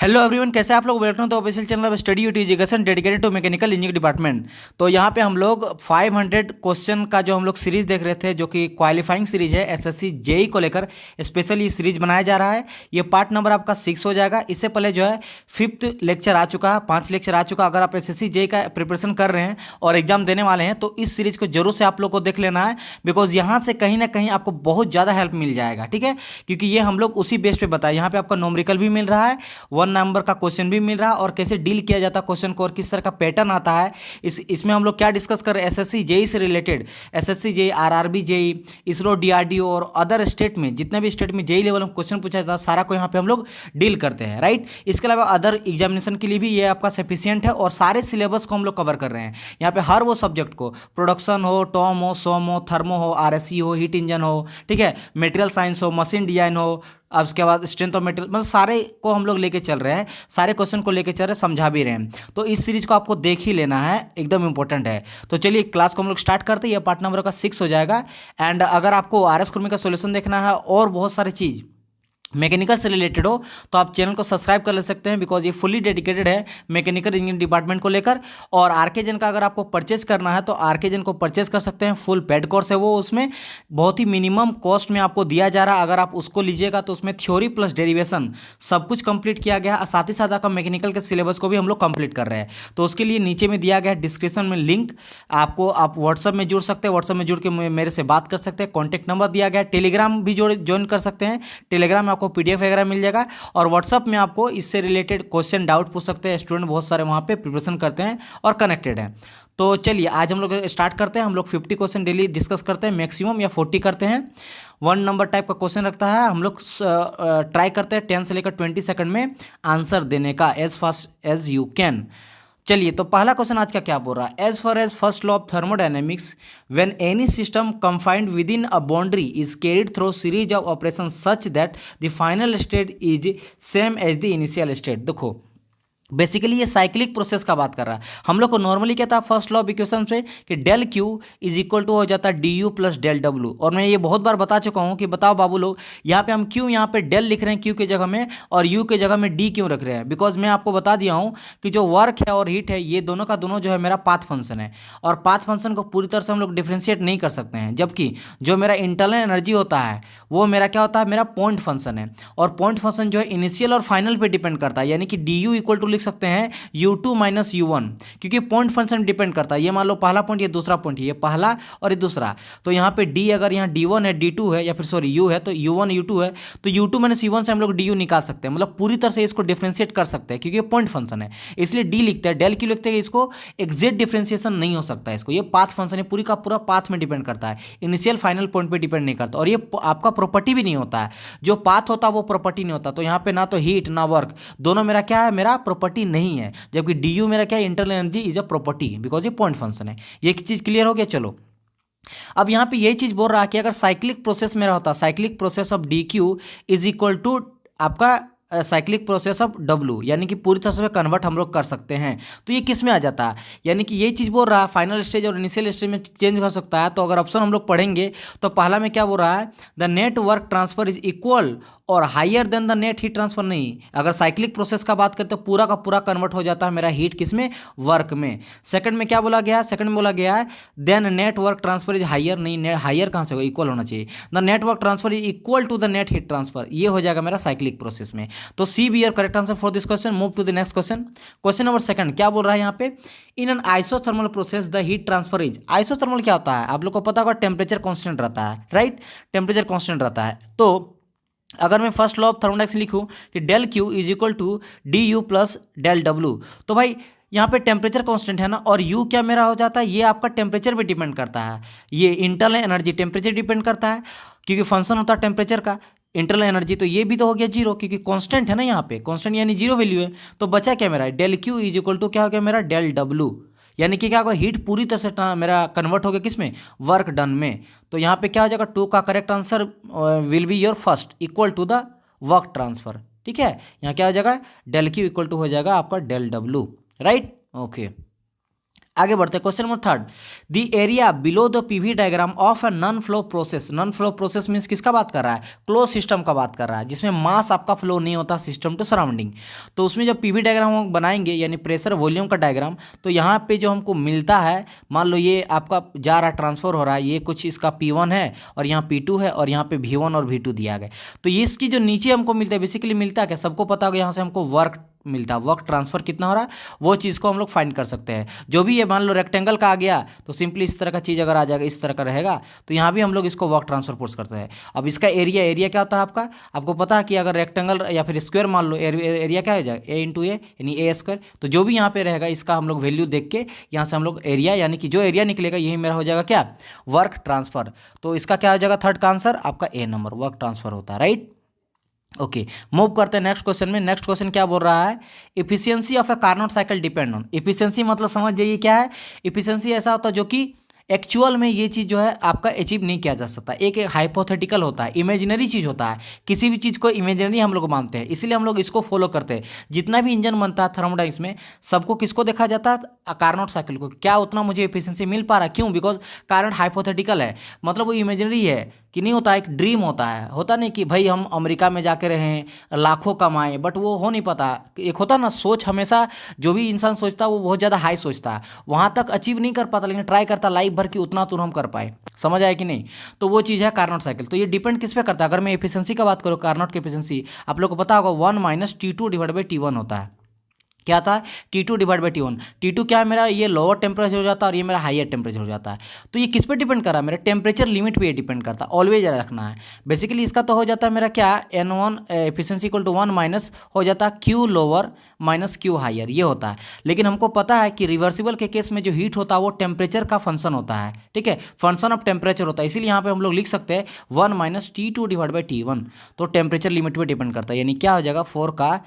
Hello everyone, कैसे आप लोग। Welcome to official channel of study UT education dedicated to mechanical engineering department. तो यहाँ पे हम लोग 500 क्वेश्चन का जो हम लोग सीरीज देख रहे थे, जो कि क्वालिफाइंग सीरीज है एसएससी जेई को लेकर स्पेशली सीरीज बनाया जा रहा है। ये पार्ट नंबर आपका 6 हो जाएगा। इससे पहले जो है 5th लेक्चर आ चुका है, 5 लेक्चर आ चुका। अगर आप एसएससी जेई का प्रिपरेशन कर रहे हैं और एग्जाम देने वाले हैं तो इस सीरीज को जरूर से आप लोग को देख लेना है, बिकॉज यहाँ से कहीं ना कहीं आपको बहुत ज़्यादा हेल्प मिल जाएगा। ठीक है, क्योंकि ये हम लोग उसी बेस पे बताए। यहाँ पे आपका न्यूमेरिकल भी मिल रहा है, 1 नंबर का क्वेश्चन भी मिल रहा है, और कैसे डील किया जाता है क्वेश्चन को और किस तरह का पैटर्न आता है। इसमें हम लोग क्या डिस्कस कर रहे हैं, एसएससी जेई से related, SSC JE, RRB JE, ISRO, DRDO और अदर स्टेट में जितने भी स्टेट में जेई लेवल में क्वेश्चन पूछा जाता है, सारा को यहाँ पे हम लोग डील करते हैं। राइट, इसके अलावा अदर एग्जामिनेशन के लिए भी ये आपका सफिशियंट है, और सारे सिलेबस को हम लोग कवर कर रहे हैं। यहाँ पे हर वो सब्जेक्ट को, प्रोडक्शन हो, टॉम हो, सोम हो, थर्मो हो, आरएससी हो, हीट इंजन हो, ठीक है, मटेरियल साइंस हो, मशीन डिजाइन हो, अब उसके बाद स्ट्रेंथ ऑफ मटेरियल, मतलब सारे को हम लोग लेके चल रहे हैं, सारे क्वेश्चन को लेके चल रहे हैं, समझा भी रहे हैं। तो इस सीरीज को आपको देख ही लेना है, एकदम इंपॉर्टेंट है। तो चलिए क्लास को हम लोग स्टार्ट करते हैं। ये पार्ट नंबर का 6 हो जाएगा। एंड अगर आपको आर एस कुर्मी का सोल्यूशन देखना है और बहुत सारी चीज़ मैकेनिकल से रिलेटेड हो तो आप चैनल को सब्सक्राइब कर ले सकते हैं, बिकॉज ये फुली डेडिकेटेड है मैकेनिकल इंजीनियरिंग डिपार्टमेंट को लेकर। और आरके जन का अगर आपको परचेज करना है तो आरके जन को परचेज कर सकते हैं। फुल पेड कोर्स है वो, उसमें बहुत ही मिनिमम कॉस्ट में आपको दिया जा रहा है। अगर आप उसको लीजिएगा तो उसमें थ्योरी प्लस डेरिवेशन सब कुछ कंप्लीट किया गया है, साथ ही साथ आपका मैकेनिकल के सिलेबस को भी हम लोग कंप्लीट कर रहे हैं। तो उसके लिए नीचे में दिया गया है डिस्क्रिप्शन में लिंक, आपको आप व्हाट्सअप में जुड़ सकते हैं, व्हाट्सअप में जुड़ के मेरे से बात कर सकते हैं। कॉन्टैक्ट नंबर दिया गया है, टेलीग्राम भी ज्वाइन कर सकते हैं। टेलीग्राम में आपको पीडीएफ वगैरह मिल जाएगा, और व्हाट्सअप में आपको इससे रिलेटेड क्वेश्चन डाउट पूछ सकते हैं। स्टूडेंट बहुत सारे वहाँ पे प्रिपरेशन करते हैं और कनेक्टेड हैं। तो चलिए आज हम लोग स्टार्ट करते हैं। हम लोग 50 क्वेश्चन डेली डिस्कस करते हैं, मैक्सिमम या 40 करते हैं। 1 नंबर टाइप का क्वेश्चन रखता है। हम लोग ट्राई करते हैं 10 से लेकर 20 सेकंड में आंसर देने का, as fast as you can. चलिए, तो पहला क्वेश्चन आज का क्या बोल रहा है। As far as first law of thermodynamics, when any system confined within a boundary is carried through series of operation such that the final state is same as the initial state. देखो, basically ये cyclic process का बात कर रहा है। हम लोग को नॉर्मली क्या था फर्स्ट लॉ ऑफ इक्वेशन से कि del Q is equal to हो जाता है D U plus del W. और मैं ये बहुत बार बता चुका हूँ कि बताओ बाबू लोग, यहाँ पे हम क्यों यहाँ पे डेल लिख रहे हैं क्यू के जगह में, और यू के जगह में डी क्यों रख रहे हैं। बिकॉज मैं आपको बता दिया हूँ कि जो वर्क है और हीट है, ये दोनों का दोनों जो है मेरा पाथ फंक्शन है, और पाथ फंक्शन को पूरी तरह से हम लोग डिफ्रेंशिएट नहीं कर सकते हैं। जबकि जो मेरा इंटरनल एनर्जी होता है वो मेरा क्या होता है, मेरा पॉइंट फंक्शन है। और पॉइंट फंक्शन जो है इनिशियल और फाइनल पे डिपेंड करता है, यानी कि डी यू इक्वल टू लिख सकते हैं u2 माइनस u1, क्योंकि पॉइंट फंक्शन डिपेंड करता है। ये मान लो पहला पॉइंट, ये दूसरा पॉइंट, ये पहला और ये दूसरा। तो यहाँ पे d अगर यहाँ d1 है, d2 है, या फिर सॉरी u है, तो u1 u2 है, तो u2 माइनस u1 से हम लोग du निकाल सकते हैं। मतलब पूरी तरह से इसको डिफ्रेंशिएट कर सकते हैं, क्योंकि ये पॉइंट फंक्शन है, इसलिए d लिखते हैं। डेल क्यों लिखते हैं, इसको एग्जैक्ट डिफ्रेंशिएशन नहीं हो सकता है इसको। ये पाथ फंक्शन है, पूरी का पूरा पाथ में डिपेंड करता है, इनिशियल फाइनल पॉइंट पे डिपेंड नहीं करता। और ये आपका प्रॉपर्टी भी नहीं होता है, जो पाथ होता है वो प्रॉपर्टी नहीं होता। तो यहाँ पे ना तो हीट ना वर्क, दोनों मेरा क्या है, मेरा प्रॉपर्टी नहीं है। जबकि डी यू मेरा क्या है, internal energy is a property, because ये पॉइंट फंक्शन है। ये चीज क्लियर हो गया। चलो, अब यहाँ पे ये चीज बोल रहा है कि अगर साइक्लिक प्रोसेस मेरा होता, cyclic process of D Q is equal to आपका साइक्लिक प्रोसेस ऑफ डब्ल्यू, यानी कि पूरी तरह से कन्वर्ट हम लोग कर सकते हैं। तो ये किस में आ जाता है, यानी कि ये चीज़ बोल रहा है फाइनल स्टेज और इनिशियल स्टेज में चेंज कर सकता है। तो अगर ऑप्शन हम लोग पढ़ेंगे तो पहला में क्या बोल रहा है, the net work transfer is equal और higher than the net heat transfer. नहीं, अगर साइक्लिक प्रोसेस का बात करते तो पूरा का पूरा कन्वर्ट हो जाता है मेरा हीट किस में, वर्क में। सेकंड में क्या बोला गया है, सेकंड में बोला गया है then net work transfer is higher. नहीं, हायर कहाँ से होगा, इक्वल होना चाहिए। The net work transfer is equal to the net heat transfer, ये हो जाएगा मेरा साइक्लिक प्रोसेस में। तो C be your correct answer for this question. Move to the next question. Question number second क्या बोल रहा है यहाँ पे, in an isothermal process the heat transfer is. Isothermal क्या होता है, आप लोग को पता होगा, टेम्परेचर कांस्टेंट रहता है। राइट, टेम्परेचर कांस्टेंट रहता है। तो अगर मैं फर्स्ट लॉ ऑफ थर्मोडायनेमिक्स लिखूं कि del Q is equal to D U plus del W, तो भाई यहाँ पे टेम्परेचर कांस्टेंट है ना, और यू क्या मेरा हो जाता है, ये आपका टेम्परेचर पे डिपेंड करता है। ये इंटरनल एनर्जी टेम्परेचर डिपेंड करता है, क्योंकि फंक्शन होता है टेम्परेचर का, इंटरनल एनर्जी। तो ये भी तो हो गया जीरो, क्योंकि कांस्टेंट है ना, यहाँ पे कांस्टेंट यानी जीरो वैल्यू है। तो बचा क्या मेरा, del Q is equal to क्या हो गया मेरा, डेल डब्ल्यू, यानी कि क्या होगा, हीट पूरी तरह से मेरा कन्वर्ट हो गया किस में, वर्क डन में। तो यहाँ पे क्या हो जाएगा, 2 का correct answer will be your first, equal to the work transfer. ठीक है, यहाँ क्या हो जाएगा, डेल क्यू इक्वल टू हो जाएगा आपका डेल डब्ल्यू। Right, okay. आगे बढ़ते हैं question number third, the area below the PV diagram of a non flow process. Non flow process means किसका बात कर रहा है, क्लोज सिस्टम का बात कर रहा है, जिसमें मास आपका फ्लो नहीं होता सिस्टम टू सराउंडिंग। तो उसमें जब पीवी डायग्राम हम बनाएंगे यानी प्रेशर वॉल्यूम का डायग्राम, तो यहाँ पे जो हमको मिलता है, मान लो ये आपका जा रहा ट्रांसफर हो रहा है, ये कुछ इसका P1 है और यहाँ P2 है और यहाँ पे V1 और V2 दिया गया। तो ये इसकी जो नीचे हमको मिलता है, बेसिकली मिलता है क्या, सबको पता होगा, यहाँ से हमको वर्क मिलता है, वर्क ट्रांसफर कितना हो रहा है वो चीज़ को हम लोग फाइंड कर सकते हैं। जो भी ये मान लो रेक्टेंगल का आ गया तो सिंपली इस तरह का चीज़ अगर आ जाएगा, इस तरह का रहेगा, तो यहाँ भी हम लोग इसको वर्क ट्रांसफर फोर्स करते हैं। अब इसका एरिया, एरिया क्या होता है आपका, आपको पता है कि अगर रेक्टेंगल या फिर स्क्वायर मान लो, एरिया क्या हो जाएगा, A इंटू ए यानी ए स्क्वायर। तो जो भी यहाँ पे रहेगा इसका हम लोग वैल्यू देख के यहाँ से हम लोग एरिया यानी कि जो एरिया निकलेगा यही मेरा हो जाएगा क्या, वर्क ट्रांसफर। तो इसका क्या हो जाएगा, थर्ड का आंसर आपका ए नंबर, वर्क ट्रांसफर होता है, राइट। ओके, मूव करते हैं नेक्स्ट क्वेश्चन में। नेक्स्ट क्वेश्चन क्या बोल रहा है, efficiency of A Carnot cycle depend on. Efficiency मतलब समझ जाइए क्या है, इफिशियंसी ऐसा होता है जो कि एक्चुअल में ये चीज़ जो है आपका अचीव नहीं किया जा सकता, एक हाइपोथेटिकल होता है, इमेजिनरी चीज़ होता है। किसी भी चीज़ को इमेजिनरी हम लोग मानते हैं, इसलिए हम लोग इसको फॉलो करते हैं। जितना भी इंजन बनता है थर्मोडाइनमिक्स में, सबको किसको देखा जाता है, कार्नोट साइकिल को। क्या उतना मुझे एफिशिएंसी मिल पा रहा है, क्यों, बिकॉज कार्नोट हाइपोथेटिकल है, मतलब वो इमेजिनरी है कि नहीं होता, एक ड्रीम होता है, होता नहीं कि भाई हम अमेरिका में जाके रहें, लाखों कमाएं, बट वो हो नहीं पाता। एक होता ना सोच, हमेशा जो भी इंसान सोचता है वो बहुत ज़्यादा हाई सोचता है, वहाँ तक अचीव नहीं कर पाता, लेकिन ट्राई करता लाइफ भर कि उतना तो हम कर पाए। समझ आया कि नहीं, तो वो चीज़ है कार्नोट साइकिल। तो ये डिपेंड किस पे करता है, अगर मैं एफिशिएंसी का बात करूँ, कार्नोट की एफिशिएंसी आप लोग को पता होगा 1 minus T2 divide by T1 होता है। क्या था, T2 divide by T1। T2 क्या है मेरा, ये लोअर टेम्परेचर हो जाता है और ये मेरा हायर टेम्परेचर हो जाता है। तो ये किस पे डिपेंड कर रहा है, मेरा टेम्परेचर लिमिट पे ये डिपेंड करता है, ऑलवेज रखना है। बेसिकली इसका तो हो जाता है मेरा क्या, N1 efficiency equal to 1 minus हो जाता है Q lower minus Q higher, ये होता है। लेकिन हमको पता है कि रिवर्सिबल के केस में जो हीट होता है वो टेम्परेचर का फंक्शन होता है, ठीक है, फंक्शन ऑफ टेम्परेचर होता है। इसीलिए यहाँ पे हम लोग लिख सकते हैं 1 minus T2 divide by T1। तो टेम्परेचर लिमिट पे डिपेंड करता है, यानी क्या हो जाएगा 4 का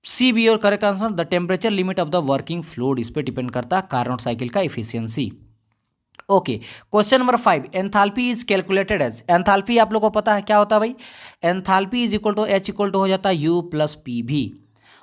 सी बी और correct answer, the temperature limit of the working fluid, इस पे डिपेंड करता है कार्नोट साइकिल का efficiency. Okay, question number 5, enthalpy is calculated as. Enthalpy आप लोगों को पता है क्या होता है भाई, enthalpy is equal to H equal to हो जाता है U प्लस पी भी।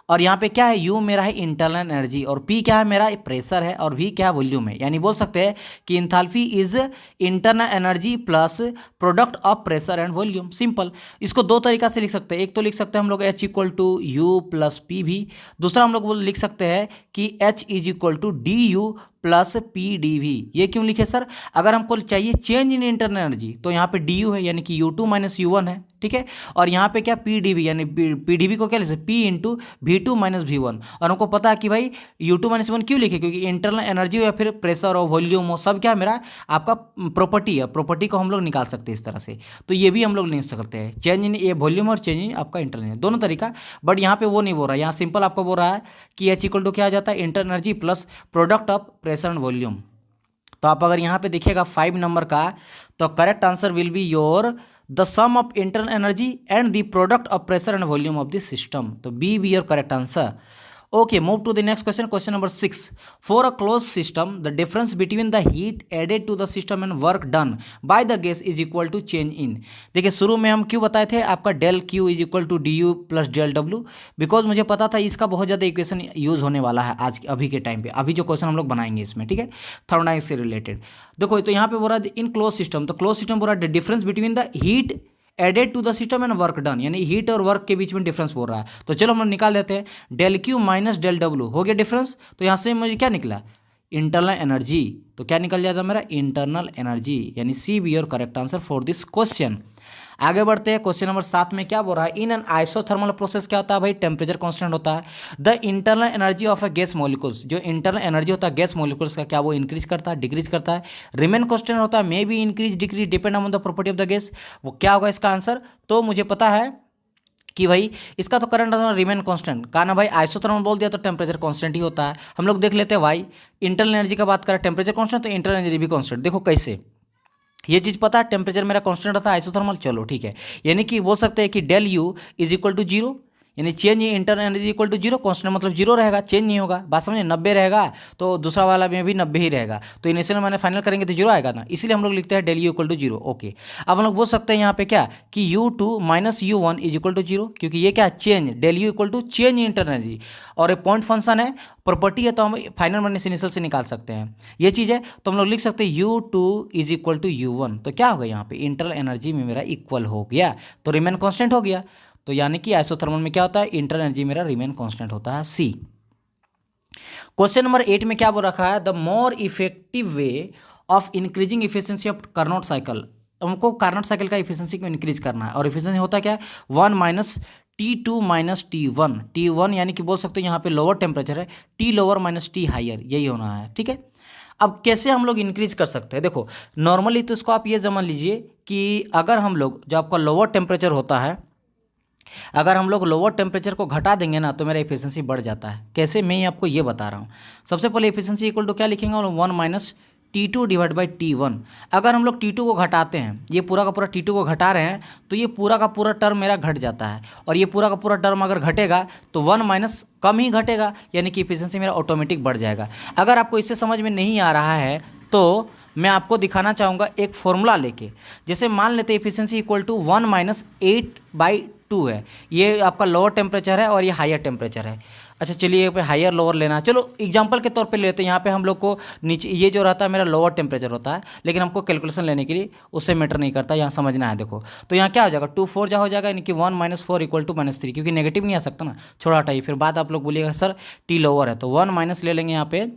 और यहाँ पे क्या है, U मेरा है इंटरनल एनर्जी और P क्या है मेरा प्रेशर है और V क्या है वॉल्यूम है। यानी बोल सकते हैं कि enthalpy is internal energy plus product of pressure and volume. Simple, इसको दो तरीका से लिख सकते हैं। एक तो लिख सकते हैं हम लोग H equal to U plus P भी, दूसरा हम लोग लिख सकते हैं कि H is equal to DU plus PdV। ये क्यों लिखे सर, अगर हमको चाहिए चेंज इन इंटरनल एनर्जी तो यहाँ पे DU है यानी कि U2 माइनस U1 है, ठीक है, और यहाँ पे क्या PdV यानी PdV को क्या लिखे P into V2 minus V1। और हमको पता है कि भाई U2 माइनस V1 क्यों लिखे, क्योंकि इंटरनल एनर्जी हो या फिर प्रेशर हो वॉल्यूम हो सब क्या मेरा आपका प्रॉपर्टी है, प्रॉपर्टी को हम लोग निकाल सकते हैं इस तरह से। तो ये भी हम लोग लिख सकते हैं, चेंज इन ये वॉल्यूम और चेंज इन आपका इंटरनल, दोनों तरीका। बट यहाँ पे वो नहीं बोल रहा है, यहाँ सिंपल आपको बोल रहा है कि H इक्वल टू क्या आ जाता है internal energy plus product of pressure and volume. तो आप अगर यहाँ पे देखिएगा 5 नंबर का, तो correct answer will be your the sum of internal energy and the product of pressure and volume of the system. तो B your correct answer. Okay, move to the next question. Question number 6. For a closed system, the difference between the heat added to the system and work done by the gas is equal to change in. देखिए शुरू में हम क्यों बताए थे आपका del Q is equal to D U plus del W, because मुझे पता था इसका बहुत ज़्यादा इक्वेशन यूज़ होने वाला है आज अभी के टाइम पे, अभी जो क्वेश्चन हम लोग बनाएंगे इसमें, ठीक है, थर्मोडायनामिक्स से रिलेटेड। देखो तो यहाँ पे बोल रहा है इन क्लोज सिस्टम, तो क्लोज सिस्टम बोल रहा है difference between the heat added to the system and work done, यानी हीट और वर्क के बीच में डिफरेंस बोल रहा है। तो चलो हम लोग निकाल देते हैं, del Q minus del W हो गया डिफरेंस। तो यहाँ से मुझे क्या निकला, इंटरनल एनर्जी। तो क्या निकल जाएगा मेरा इंटरनल एनर्जी, यानी C be your correct answer for this question. आगे बढ़ते हैं, क्वेश्चन नंबर 7 में क्या बोल रहा है, इन एन आइसोथर्मल प्रोसेस क्या होता है भाई, टेम्परेचर कांस्टेंट होता है। The internal energy of a gas molecules, जो इंटरनल एनर्जी होता है गैस मॉलिक्यूल्स का, क्या वो इंक्रीज करता है डिक्रीज करता है, रिमेन कांस्टेंट होता है, may be increase decrease depend on the property of the gas. वो क्या होगा इसका आंसर, तो मुझे पता है कि भाई इसका तो करंट रिमेन कांस्टेंट का ना भाई, आइसोथर्मल बोल दिया तो टेम्परेचर कांस्टेंट ही होता है। हम लोग देख लेते हैं भाई, इंटरनल एनर्जी का बात करें टेम्परेचर कांस्टेंट, तो इंटरनल एनर्जी भी कांस्टेंट। देखो कैसे, ये चीज़ पता है टेम्परेचर मेरा कांस्टेंट रहता है आइसोथर्मल, चलो ठीक है, यानी कि बोल सकते हैं कि del U is equal to zero, यानी change in internal energy equal to zero, constant मतलब जीरो रहेगा, चेंज नहीं होगा। बात समझे, 90 रहेगा तो दूसरा वाला में भी 90 ही रहेगा, तो इनिशियल मैंने फाइनल करेंगे तो जीरो आएगा ना, इसीलिए हम लोग लिखते हैं del U equal to zero. Okay, अब हम लोग बोल सकते हैं यहाँ पे क्या कि u2 minus u1 is equal to zero, क्योंकि ये क्या change, del U equal to change in internal energy, और ये पॉइंट फंक्शन है, प्रॉपर्टी है, तो हम फाइनल माइनस इनिशियल से निकाल सकते हैं, ये चीज़ है। तो हम लोग लिख सकते हैं u2 is equal to u1, तो क्या होगा यहाँ पे इंटरनल एनर्जी में मेरा इक्वल हो गया, तो रिमेन कांस्टेंट हो गया। तो यानी कि आइसोथर्मल में क्या होता है, इंटरनल एनर्जी मेरा रिमेन कांस्टेंट होता है, सी। क्वेश्चन नंबर 8 में क्या बोल रखा है, the more effective way of increasing efficiency of Carnot cycle. हमको कार्नोट साइकिल का इफिशियंसी को इंक्रीज करना है, और इफिशियंसी होता क्या है 1 माइनस T2 माइनस T1 यानी कि बोल सकते हैं यहाँ पे लोअर टेम्परेचर है, T lower minus T higher, यही होना है, ठीक है। अब कैसे हम लोग इंक्रीज कर सकते हैं, देखो नॉर्मली तो इसको आप ये समझ लीजिए कि अगर हम लोग जो आपका लोअर टेम्परेचर होता है, अगर हम लोग लोअर टेम्परेचर को घटा देंगे ना तो मेरा एफिशिएंसी बढ़ जाता है। कैसे, मैं आपको ये बता रहा हूँ। सबसे पहले एफिशिएंसी इक्वल टू क्या लिखेंगे, 1 minus T2 divide by T1। अगर हम लोग T2 को घटाते हैं, ये पूरा का पूरा T2 को घटा रहे हैं, तो ये पूरा का पूरा टर्म मेरा घट जाता है, और ये पूरा का पूरा टर्म अगर घटेगा तो 1 माइनस कम ही घटेगा, यानी कि एफिशिएंसी मेरा ऑटोमेटिक बढ़ जाएगा। अगर आपको इससे समझ में नहीं आ रहा है तो मैं आपको दिखाना चाहूँगा एक फॉर्मूला लेके। जैसे मान लेते हैं एफिशिएंसी इक्वल टू 1 माइनस 8/2 है, ये आपका लोअर टेम्परेचर है और ये हायर टेम्परेचर है। अच्छा चलिए यहाँ पे हायर लोअर लेना है, चलो एग्जांपल के तौर पे लेते हैं। यहाँ पे हम लोग को नीचे ये जो रहता है मेरा लोअर टेम्परेचर होता है, लेकिन हमको कैलकुलेशन लेने के लिए उससे मैटर नहीं करता, यहाँ समझना है। देखो तो यहाँ क्या हो जाएगा, 2 4 जा हो जाएगा, यानी कि 1 माइनस 4 इक्वल टू -3, क्योंकि नेगेटिव नहीं आ सकता ना, छोड़ा हटाइए, फिर बाद आप लोग बोलिएगा सर टी लोअर है, तो 1 माइनस ले लेंगे यहाँ पे,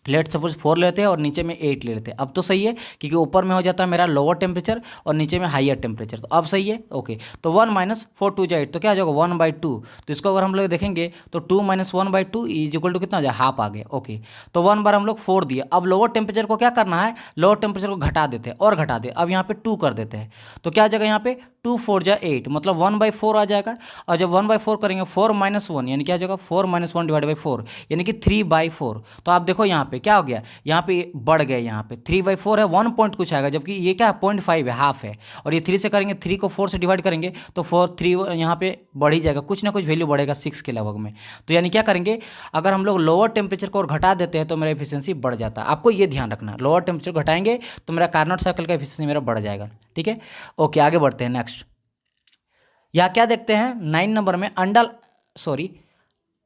लेट सपोज 4 लेते हैं और नीचे में 8 ले लेते हैं। अब तो सही है क्योंकि ऊपर में हो जाता है मेरा लोअर टेम्परेचर और नीचे में हायर टेम्परेचर, तो अब सही है। ओके, तो 1 माइनस 4 2 जा 8, तो क्या आ जाएगा 1/2। तो इसको अगर हम लोग देखेंगे तो 2 माइनस 1/2 इज इक्वल टू कितना आ जाए, हाफ आ गया। ओके, तो 1 बार हम लोग 4 दिए। अब लोअर टेम्परेचर को क्या करना है, लोअर टेम्परेचर को घटा देते हैं और घटा दे, अब यहाँ पे 2 कर देते हैं, तो क्या आ जाएगा यहाँ पे 2 4 जा 8, मतलब 1/4 आ जाएगा। और जब 1/4 करेंगे 4 माइनस 1 यानी क्या आ जाएगा 4 माइनस 1 डिवाइड बाई 4 यानी कि 3/4। तो आप देखो यहाँ पे क्या हो गया, यहाँ पे बढ़ गए, यहाँ पे 3/4 है, 1 पॉइंट कुछ आएगा, जबकि ये क्या है 0.5 है, हाफ है। और ये 3 से करेंगे, 3 को 4 से डिवाइड करेंगे तो 3 यहाँ पे बढ़ ही जाएगा, कुछ ना कुछ वैल्यू बढ़ेगा 6 के लगभग में। तो यानी क्या करेंगे, अगर हम लोग लोअर टेम्परेचर को और घटा देते हैं तो मेरा एफिशिएंसी बढ़ जाता है। आपको ये ध्यान रखना, लोअर टेम्परेचर घटाएंगे तो मेरा कार्नोट साइकिल का एफिशिएंसी मेरा बढ़ जाएगा, ठीक है। ओके, आगे बढ़ते हैं नेक्स्ट। यहाँ क्या देखते हैं 9 नंबर में,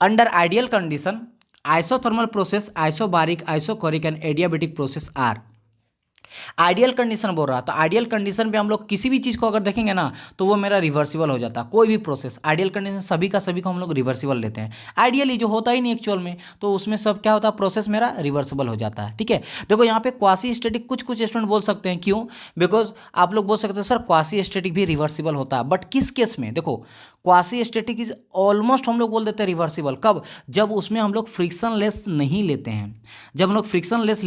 under ideal condition isothermal process, isobaric, isochoric and adiabatic process are. Ideal condition बोल रहा, तो आइडियल कंडीशन पे हम लोग किसी भी चीज़ को अगर देखेंगे ना तो वो मेरा रिवर्सिबल हो जाता है, कोई भी प्रोसेस। आइडियल कंडीशन सभी का सभी को हम लोग रिवर्सिबल लेते हैं, आइडियली जो होता ही नहीं एक्चुअल में, तो उसमें सब क्या होता है, प्रोसेस मेरा रिवर्सिबल हो जाता है, ठीक है। देखो यहाँ पे क्वासी स्टैटिक कुछ स्टूडेंट बोल सकते हैं, क्यों, बिकॉज आप लोग बोल सकते हैं सर क्वासी स्टैटिक भी रिवर्सिबल होता है, बट किस केस में, देखो क्वासी स्टैटिक इज ऑलमोस्ट हम लोग बोल देते हैं रिवर्सिबल, कब, जब उसमें हम लोग फ्रिक्शन लेस नहीं लेते हैं। जब हम लोग फ्रिक्शन लेस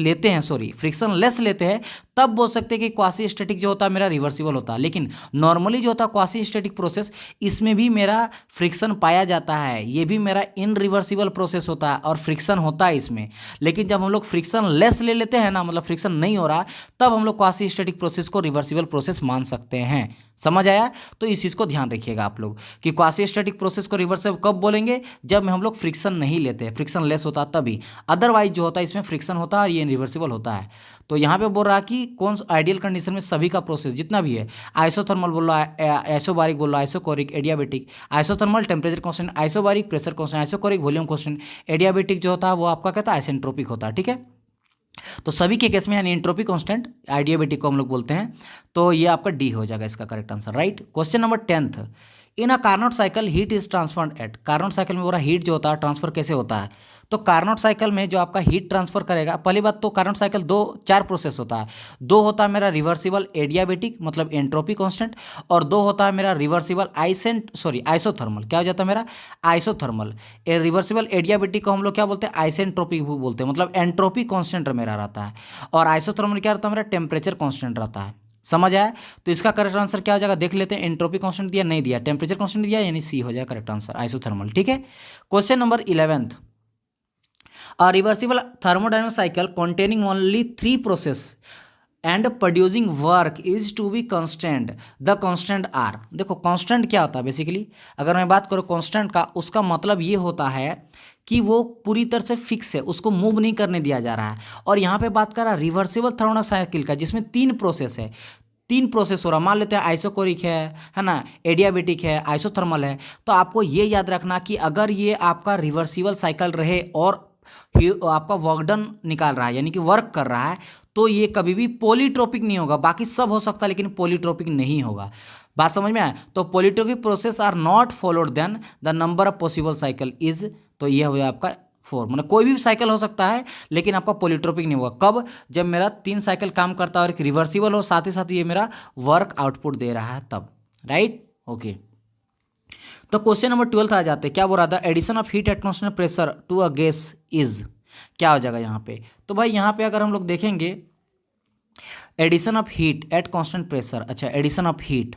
लेते हैं तब बोल सकते हैं कि क्वासी स्टैटिक जो होता है मेरा रिवर्सिबल होता है। लेकिन नॉर्मली जो होता है क्वासी स्टैटिक प्रोसेस, इसमें भी मेरा फ्रिक्शन पाया जाता है, ये भी मेरा इनरिवर्सिबल प्रोसेस होता है और फ्रिक्शन होता है इसमें। लेकिन जब हम लोग फ्रिक्शन लेस ले लेते हैं ना, मतलब फ्रिक्शन नहीं हो रहा, तब हम लोग क्वासी स्टैटिक प्रोसेस को रिवर्सिबल प्रोसेस मान सकते हैं। समझ आया, तो इस चीज़ को ध्यान रखिएगा आप लोग कि क्वासी स्टैटिक प्रोसेस को रिवर्सिबल कब बोलेंगे, जब हम लोग फ्रिक्शन नहीं लेते हैं, फ्रिक्शन लेस होता तभी। अदरवाइज जो होता है इसमें फ्रिक्शन होता है और ये रिवर्सिबल होता है। तो यहाँ पे बोल रहा है कि कौन आइडियल कंडीशन में सभी का प्रोसेस जितना भी है, आइसोथर्मल बोल रहा है, आइसोबारिक बोल रहा है, isochoric, adiabatic. Isothermal temperature constant, isobaric pressure constant, isochoric volume constant, adiabatic जो होता है वो आपका कहता है आइसेंट्रोपिक होता है, ठीक है। तो सभी के केस में यानी एंट्रोपी कांस्टेंट आइडियाबेटिक को हम लोग बोलते हैं, तो ये आपका डी हो जाएगा इसका correct answer, right. Question number 10th, in a Carnot cycle heat is transferred at. Carnot cycle में पूरा हीट जो होता है ट्रांसफर कैसे होता है, तो कार्नोट साइकिल में जो आपका हीट ट्रांसफर करेगा, पहली बात तो कार्नोट साइकिल 4 प्रोसेस होता है। 2 होता है मेरा रिवर्सिबल एडियाबेटिक मतलब एंट्रोपी कांस्टेंट, और 2 होता है मेरा रिवर्सिबल आइसोथर्मल, क्या हो जाता है मेरा आइसोथर्मल। रिवर्सिबल एडियाबेटिक को हम लोग क्या बोलते हैं, आइसेंट्रोपिक भी बोलते हैं, मतलब एंट्रोपी कांस्टेंट मेरा रहता है। और आइसोथर्मल क्या रहता है मेरा, टेम्परेचर कांस्टेंट रहता है। समझ आया, तो इसका करेक्ट आंसर क्या हो जाएगा, देख लेते हैं। एंट्रोपी कांस्टेंट दिया, नहीं दिया, टेम्परेचर कांस्टेंट दिया, यानी सी हो जाएगा करेक्ट आंसर, आइसोथर्मल, ठीक है। Question number 11th, a reversible thermodynamic cycle containing only 3 process and producing work is to be constant, the constant are. देखो कांस्टेंट क्या होता है बेसिकली, अगर मैं बात करूँ कांस्टेंट का, उसका मतलब ये होता है कि वो पूरी तरह से फिक्स है, उसको मूव नहीं करने दिया जा रहा है। और यहाँ पे बात कर रहा है रिवर्सिबल थर्मोडायनामिक साइकिल का, जिसमें तीन प्रोसेस है, तीन प्रोसेस हो रहा, मान लेते हैं आइसोकोरिक है ना, एडियाबेटिक है, आइसोथर्मल है। तो आपको ये याद रखना कि अगर ये आपका रिवर्सिबल साइकिल रहे और आपका वर्क डन निकाल रहा है यानी कि वर्क कर रहा है, तो ये कभी भी पॉलीट्रोपिक नहीं होगा। बाकी सब हो सकता है लेकिन पॉलीट्रोपिक नहीं होगा। बात समझ में आया? तो polytropic process are not followed then the number of possible cycle is, तो ये हो गया आपका 4। मतलब कोई भी साइकिल हो सकता है लेकिन आपका पॉलीट्रोपिक नहीं होगा। कब? जब मेरा 3 साइकिल काम करता है और एक रिवर्सिबल हो, साथ ही साथ ये मेरा वर्क आउटपुट दे रहा है तब। Right, okay. तो क्वेश्चन नंबर 12 आ जाते हैं। क्या बोल रहा था? Addition of heat at constant pressure to a gas is, क्या हो जाएगा यहाँ पे? तो भाई यहाँ पे अगर हम लोग देखेंगे addition of heat at constant pressure, अच्छा addition of heat,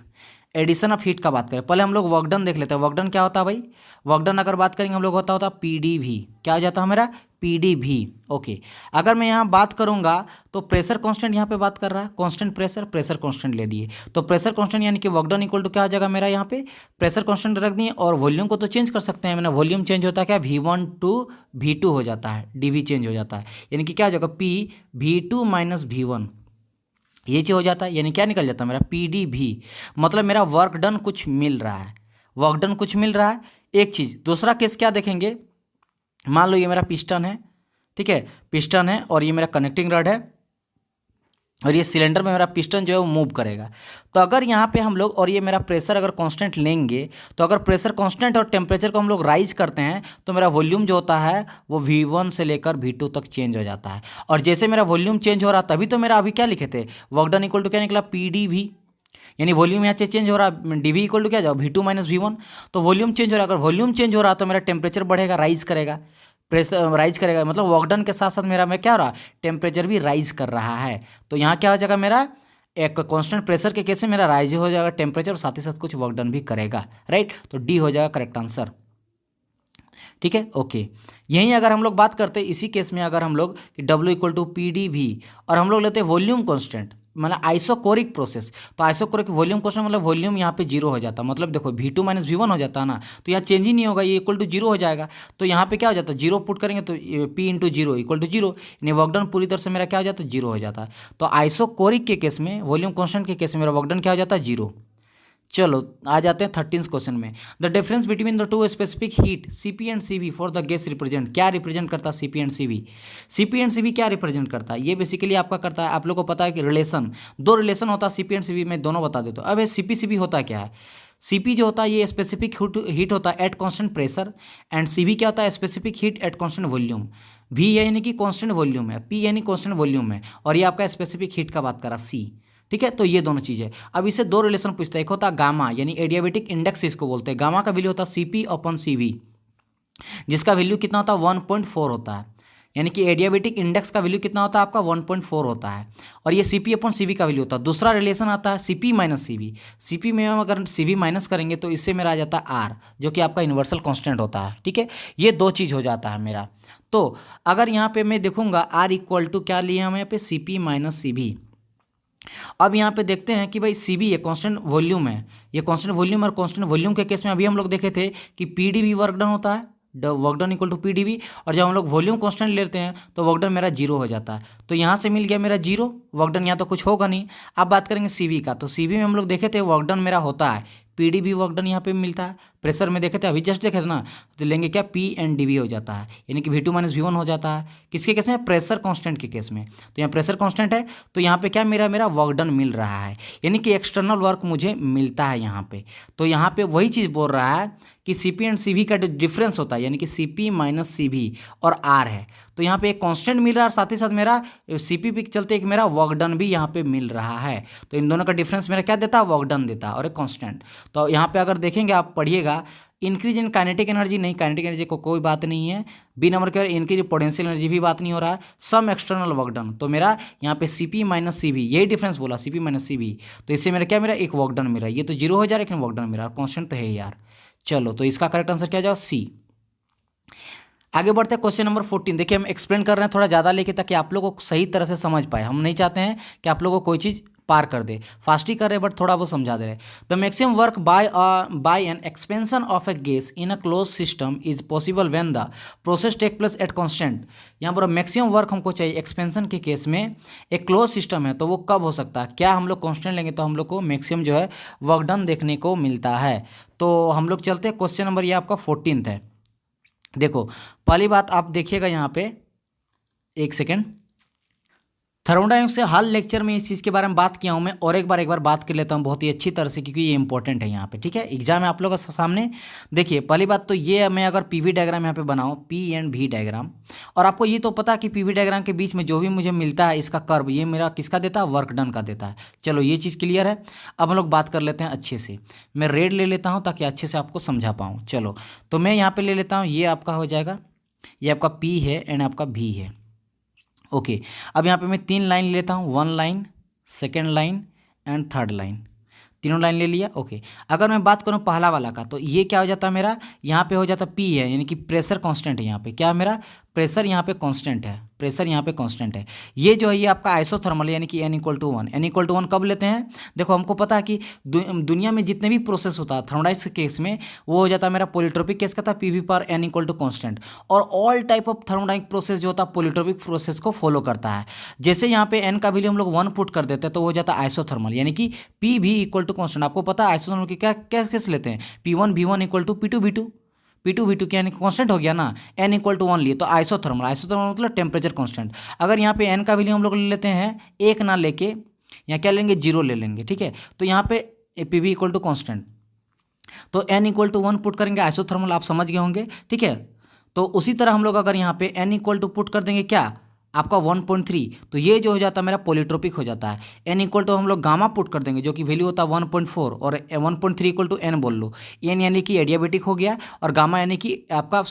addition of heat का बात करें, पहले हम लोग वर्क डन देख लेते हैं। वर्क डन क्या होता है भाई? वर्क डन अगर बात करेंगे हम लोग होता पीडीवी। क्या हो जाता है हमारा? पीडीवी। ओके, अगर मैं यहाँ बात करूँगा तो प्रेशर कांस्टेंट यहाँ पे बात कर रहा है, कांस्टेंट प्रेशर, प्रेशर कांस्टेंट ले दिए, तो प्रेशर कांस्टेंट यानी कि वर्क डन इक्वल टू क्या हो जाएगा मेरा? यहाँ पे प्रेशर कांस्टेंट रख दिए और वॉल्यूम को तो चेंज कर सकते हैं, मैंने वॉल्यूम चेंज होता है क्या? V1 टू V2 हो जाता है, डीवी चेंज हो जाता है, यानी कि क्या हो जाएगा? P V2 माइनस V1, ये चीज हो जाता है, यानी क्या निकल जाता है मेरा? पीडीवी। मतलब मेरा वर्क डन कुछ मिल रहा है, वर्क डन कुछ मिल रहा है। एक चीज़, दूसरा केस क्या देखेंगे, मान लो ये मेरा पिस्टन है, ठीक है, पिस्टन है और ये मेरा कनेक्टिंग रड है और ये सिलेंडर में मेरा पिस्टन जो है वो मूव करेगा। तो अगर यहाँ पे हम लोग, और ये मेरा प्रेशर अगर कांस्टेंट लेंगे, तो अगर प्रेशर कांस्टेंट और टेम्परेचर को हम लोग राइज करते हैं तो मेरा वॉल्यूम जो होता है वो V1 से लेकर V2 तक चेंज हो जाता है। और जैसे मेरा वॉल्यूम चेंज हो रहा, तभी तो मेरा अभी क्या लिखे थे? वर्क डन इक्वल टू क्या निकला? पीडीवी, यानी वॉल्यूम यहाँ से चेंज हो रहा है, डीवी इक्वल टू क्या जाओ? V2 minus V1। तो वॉल्यूम चेंज हो रहा है, अगर वॉल्यूम चेंज हो रहा तो मेरा टेम्परेचर बढ़ेगा, राइज करेगा, प्रेशर राइज करेगा, मतलब वर्क डन के साथ साथ मेरा मैं क्या हो रहा? टेम्परेचर भी राइज कर रहा है। तो यहाँ क्या हो जाएगा मेरा? एक कांस्टेंट प्रेशर के केस में मेरा राइज हो जाएगा टेम्परेचर और साथ ही साथ कुछ वर्क डन भी करेगा। राइट, तो डी हो जाएगा करेक्ट आंसर। ठीक है, ओके। यहीं अगर हम लोग बात करते हैं इसी केस में, अगर हम लोग कि W इक्वल टू PdV और हम लोग लेते हैं वॉल्यूम कांस्टेंट, मतलब आइसोकोरिक प्रोसेस, तो आइसोकोरिक वॉल्यूम कांस्टेंट मतलब वॉल्यूम यहाँ पे जीरो हो जाता है, मतलब देखो V2 माइनस V1 हो जाता है ना, तो यहाँ चेंज ही नहीं होगा, ये इक्वल टू जीरो हो जाएगा। तो यहाँ पे क्या हो जाता है? जीरो पुट करेंगे तो P into zero equal to zero, यानी वर्क डन पूरी तरह से मेरा क्या हो जाता है? जीरो हो जाता है। तो आइसोकोरिक के केस में, वॉल्यूम कांस्टेंट के केस में मेरा वर्क डन क्या हो जाता है? जीरो। चलो आ जाते हैं 13th क्वेश्चन में। The difference between the two specific heat CP and CV for the gas represent, क्या रिप्रेजेंट करता है CP and CV? CP and CV क्या रिप्रेजेंट करता है? ये बेसिकली आपका करता है, आप लोग को पता है कि रिलेशन, दो रिलेशन होता है सीपी एंड सीवी में, दोनों बता देता हूँ। अब सीपी सीवी होता क्या है? सीपी जो होता है ये स्पेसिफिक हीट होता है at constant pressure, and CV क्या होता है? Specific heat at constant volume. V यानी कि कॉन्स्टेंट वॉल्यूम है, पी यानी कॉन्स्टेंट वॉल्यूम है, और ये आपका स्पेसिफिक हीट का बात करा सी। ठीक है, तो ये दोनों चीज़ें। अब इससे दो रिलेशन पूछता है, एक होता है गामा यानी एडियाबेटिक इंडेक्स इसको बोलते हैं, गामा का वैल्यू होता है सीपी अपॉन सीवी, जिसका वैल्यू कितना होता है? 1.4 होता है, यानी कि एडियाबेटिक इंडेक्स का वैल्यू कितना होता है आपका? 1.4 होता है, और ये सीपी अपॉन सीवी का वैल्यू होता है। दूसरा रिलेशन आता है सीपी माइनस सीवी, सीपी में हम अगर सीवी माइनस करेंगे तो इससे मेरा आ जाता है आर, जो कि आपका यूनिवर्सल कांस्टेंट होता है। ठीक है, ये दो चीज़ हो जाता है मेरा। तो अगर यहाँ पे मैं देखूंगा आर इक्वल टू क्या लिए हम यहाँ पे? CP minus CV. अब यहाँ पे देखते हैं कि भाई सीबी ये कांस्टेंट वॉल्यूम है, ये कांस्टेंट वॉल्यूम और कांस्टेंट वॉल्यूम के केस में अभी हम लोग देखे थे कि पीडीवी वर्क डन होता है, work done equal to PdV, और जब हम लोग वॉल्यूम कांस्टेंट लेते हैं तो वर्क डन मेरा जीरो हो जाता है। तो यहाँ से मिल गया मेरा जीरो, वर्क डन यहाँ तो कुछ होगा नहीं। अब बात करेंगे सीवी का, तो सीवी में हम लोग देखे थे वर्क डन मेरा होता है, पीडीवी वर्क डन यहाँ पे मिलता है। प्रेशर में देखे थे, अभी जस्ट देखे थे ना, तो लेंगे क्या? पी एंड डीवी हो जाता है, यानी कि V2 माइनस V1 हो जाता है। किसके केस में? प्रेशर कांस्टेंट के केस में। तो यहाँ प्रेशर कांस्टेंट है, तो यहाँ पे क्या मेरा मेरा वर्क डन मिल रहा है, यानी कि एक्सटर्नल वर्क मुझे मिलता है यहाँ पे। तो यहाँ पे वही चीज़ बोल रहा है कि सीपी एंड सीवी का जो डिफरेंस होता है, यानी कि सीपी माइनस सीवी और आर है, तो यहाँ पे एक कांस्टेंट मिल रहा है, साथ ही साथ मेरा सीपी पे चलते एक मेरा वर्क डन भी यहाँ पे मिल रहा है। तो इन दोनों का डिफरेंस मेरा क्या देता है? वर्क डन देता है और एक कांस्टेंट। तो यहाँ पे अगर देखेंगे आप पढ़िएगा, इंक्रीज इन काइनेटिक एनर्जी नहीं, काइनेटिक एनर्जी को कोई बात नहीं है। बी नंबर के इंक्रीज पोटेंशियल एनर्जी भी बात नहीं हो रहा है। सम एक्सटर्नल वर्क डन, तो मेरा यहाँ पे सीपी माइनस सीवी, यही डिफरेंस बोला, सीपी माइनस सीवी, तो इससे मेरा क्या? मेरा एक वर्क डन मिला, ये तो जीरो हो जा रहा है लेकिन वर्क डन मिला, कांस्टेंट तो है यार। चलो, तो इसका करेक्ट आंसर क्या हो जाएगा? सी। आगे बढ़ते हैं क्वेश्चन नंबर 14। देखिए हम एक्सप्लेन कर रहे हैं थोड़ा ज़्यादा लेके, ताकि आप लोगों को सही तरह से समझ पाए। हम नहीं चाहते हैं कि आप लोगों को कोई चीज़ पार कर दे, फास्ट ही कर रहे बट थोड़ा वो समझा दे रहे। The maximum work by an expansion of a gas in a close system is possible when the process take place at constant. यहाँ पर मैक्सिमम वर्क हमको चाहिए एक्सपेंशन के केस में, एक क्लोज सिस्टम है तो वो कब हो सकता है, क्या हम लोग कॉन्स्टेंट लेंगे तो हम लोग को मैक्सिमम जो है वर्क डन देखने को मिलता है। तो हम लोग चलते हैं क्वेश्चन नंबर, ये आपका 14 है। देखो पहली बात आप देखिएगा यहाँ पे, एक सेकेंड, थर्मोडायनेमिक्स से हर लेक्चर में इस चीज़ के बारे में बात किया हूँ मैं, और एक बार बात कर लेता हूँ बहुत ही अच्छी तरह से, क्योंकि ये इंपॉर्टेंट है यहाँ पे। ठीक है, एग्जाम है आप लोगों के सामने। देखिए पहली बात तो ये, मैं अगर पीवी डायग्राम यहाँ पे बनाऊँ, पी एंड वी डायग्राम, और आपको ये तो पता है कि पीवी डायग्राम के बीच में जो भी मुझे मिलता है इसका कर्व, ये मेरा किसका देता है, वर्क डन का देता है। चलो ये चीज़ क्लियर है। अब हम लोग बात कर लेते हैं अच्छे से। मैं रेड ले लेता हूँ ताकि अच्छे से आपको समझा पाऊँ। चलो तो मैं यहाँ पर ले लेता हूँ, ये आपका हो जाएगा, ये आपका पी है एंड आपका वी है। ओके अब यहाँ पे मैं 3 लाइन लेता हूँ, 1 line, second line and third line, तीनों लाइन ले लिया। ओके अगर मैं बात करूँ पहला वाला का, तो ये क्या हो जाता है मेरा, यहाँ पे हो जाता पी है, यानी कि प्रेशर कांस्टेंट है। यहाँ पे क्या है मेरा, प्रेशर यहाँ पे कांस्टेंट है, प्रेशर यहाँ पे कांस्टेंट है। ये जो है ये आपका आइसोथर्मल, यानी कि n=1। n=1 कब लेते हैं, देखो हमको पता है कि दुनिया में जितने भी प्रोसेस होता है थर्मोडायनेमिक्स के केस में, वो हो जाता है मेरा पॉलीट्रोपिक केस का था, पीवी पर n=कांस्टेंट। और all type of thermodynamic process जो होता है पॉलीट्रोपिक प्रोसेस को फॉलो करता है। जैसे यहाँ पे n का वैल्यू हम लोग 1 पुट कर देते हैं तो वो हो जाता है आइसोथर्मल, यानी कि Pv=कांस्टेंट। आपको पता है आइसोथर्मल की क्या कैसे लेते हैं, P1v1 P2v2 क्या कांस्टेंट हो गया ना, n=1 लिए तो आइसोथर्मल। आइसोथर्मल मतलब टेम्परेचर कांस्टेंट। अगर यहाँ पे n का वैल्यू हम लोग ले लेते हैं 1 ना लेके, यहाँ क्या लेंगे, 0 ले लेंगे। ठीक है, तो यहाँ पे Pv=कांस्टेंट, तो n=1 पुट करेंगे, आइसोथर्मल, आप समझ गए होंगे। ठीक है, तो उसी तरह हम लोग अगर यहाँ पे n पुट कर देंगे क्या, आपका 1.3, तो ये जो हो जाता है मेरा पॉलीट्रोपिक हो जाता है। n हम लोग गामा पुट कर देंगे जो कि वैल्यू होता है 1.4, और 1.3 n बोल लो। n यानी कि एडियाबेटिक हो गया, और गामा यानी कि आपका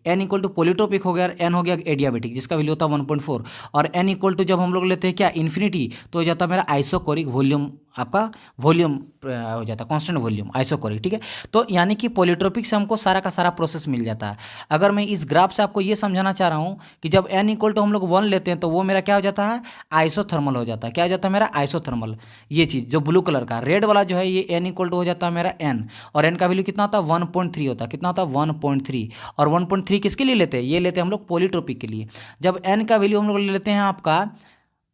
n पॉलीट्रोपिक हो गया, और n हो गया एडियाबेटिक जिसका वैल्यू होता है 1.4। और n जब हम लोग लेते हैं क्या, इन्फिनिटी, तो हो जाता है मेरा आइसोकोरिक वॉल्यूम, आपका वॉल्यूम हो जाता है कांस्टेंट वॉल्यूम, आइसोकोरिक। ठीक है, तो यानी कि पॉलीट्रोपिक से हमको सारा का सारा प्रोसेस मिल जाता है। अगर मैं इस ग्राफ से आपको ये समझाना चाह रहा हूँ कि जब n हम लोग 1 लेते हैं तो वो मेरा क्या हो जाता है, आइसोथर्मल हो जाता है। क्या हो जाता है मेरा, आइसोथर्मल। ये चीज़ जो ब्लू कलर का, रेड वाला जो है ये n हो जाता है मेरा n, और n का वैल्यू कितना होता है, 1.3 होता है। कितना होता है, 1.3। और 1.3 किसके लिए लेते हैं, ये लेते हैं हम लोग पॉलीट्रोपिक के लिए। जब n का वैल्यू हम लोग ले लेते हैं आपका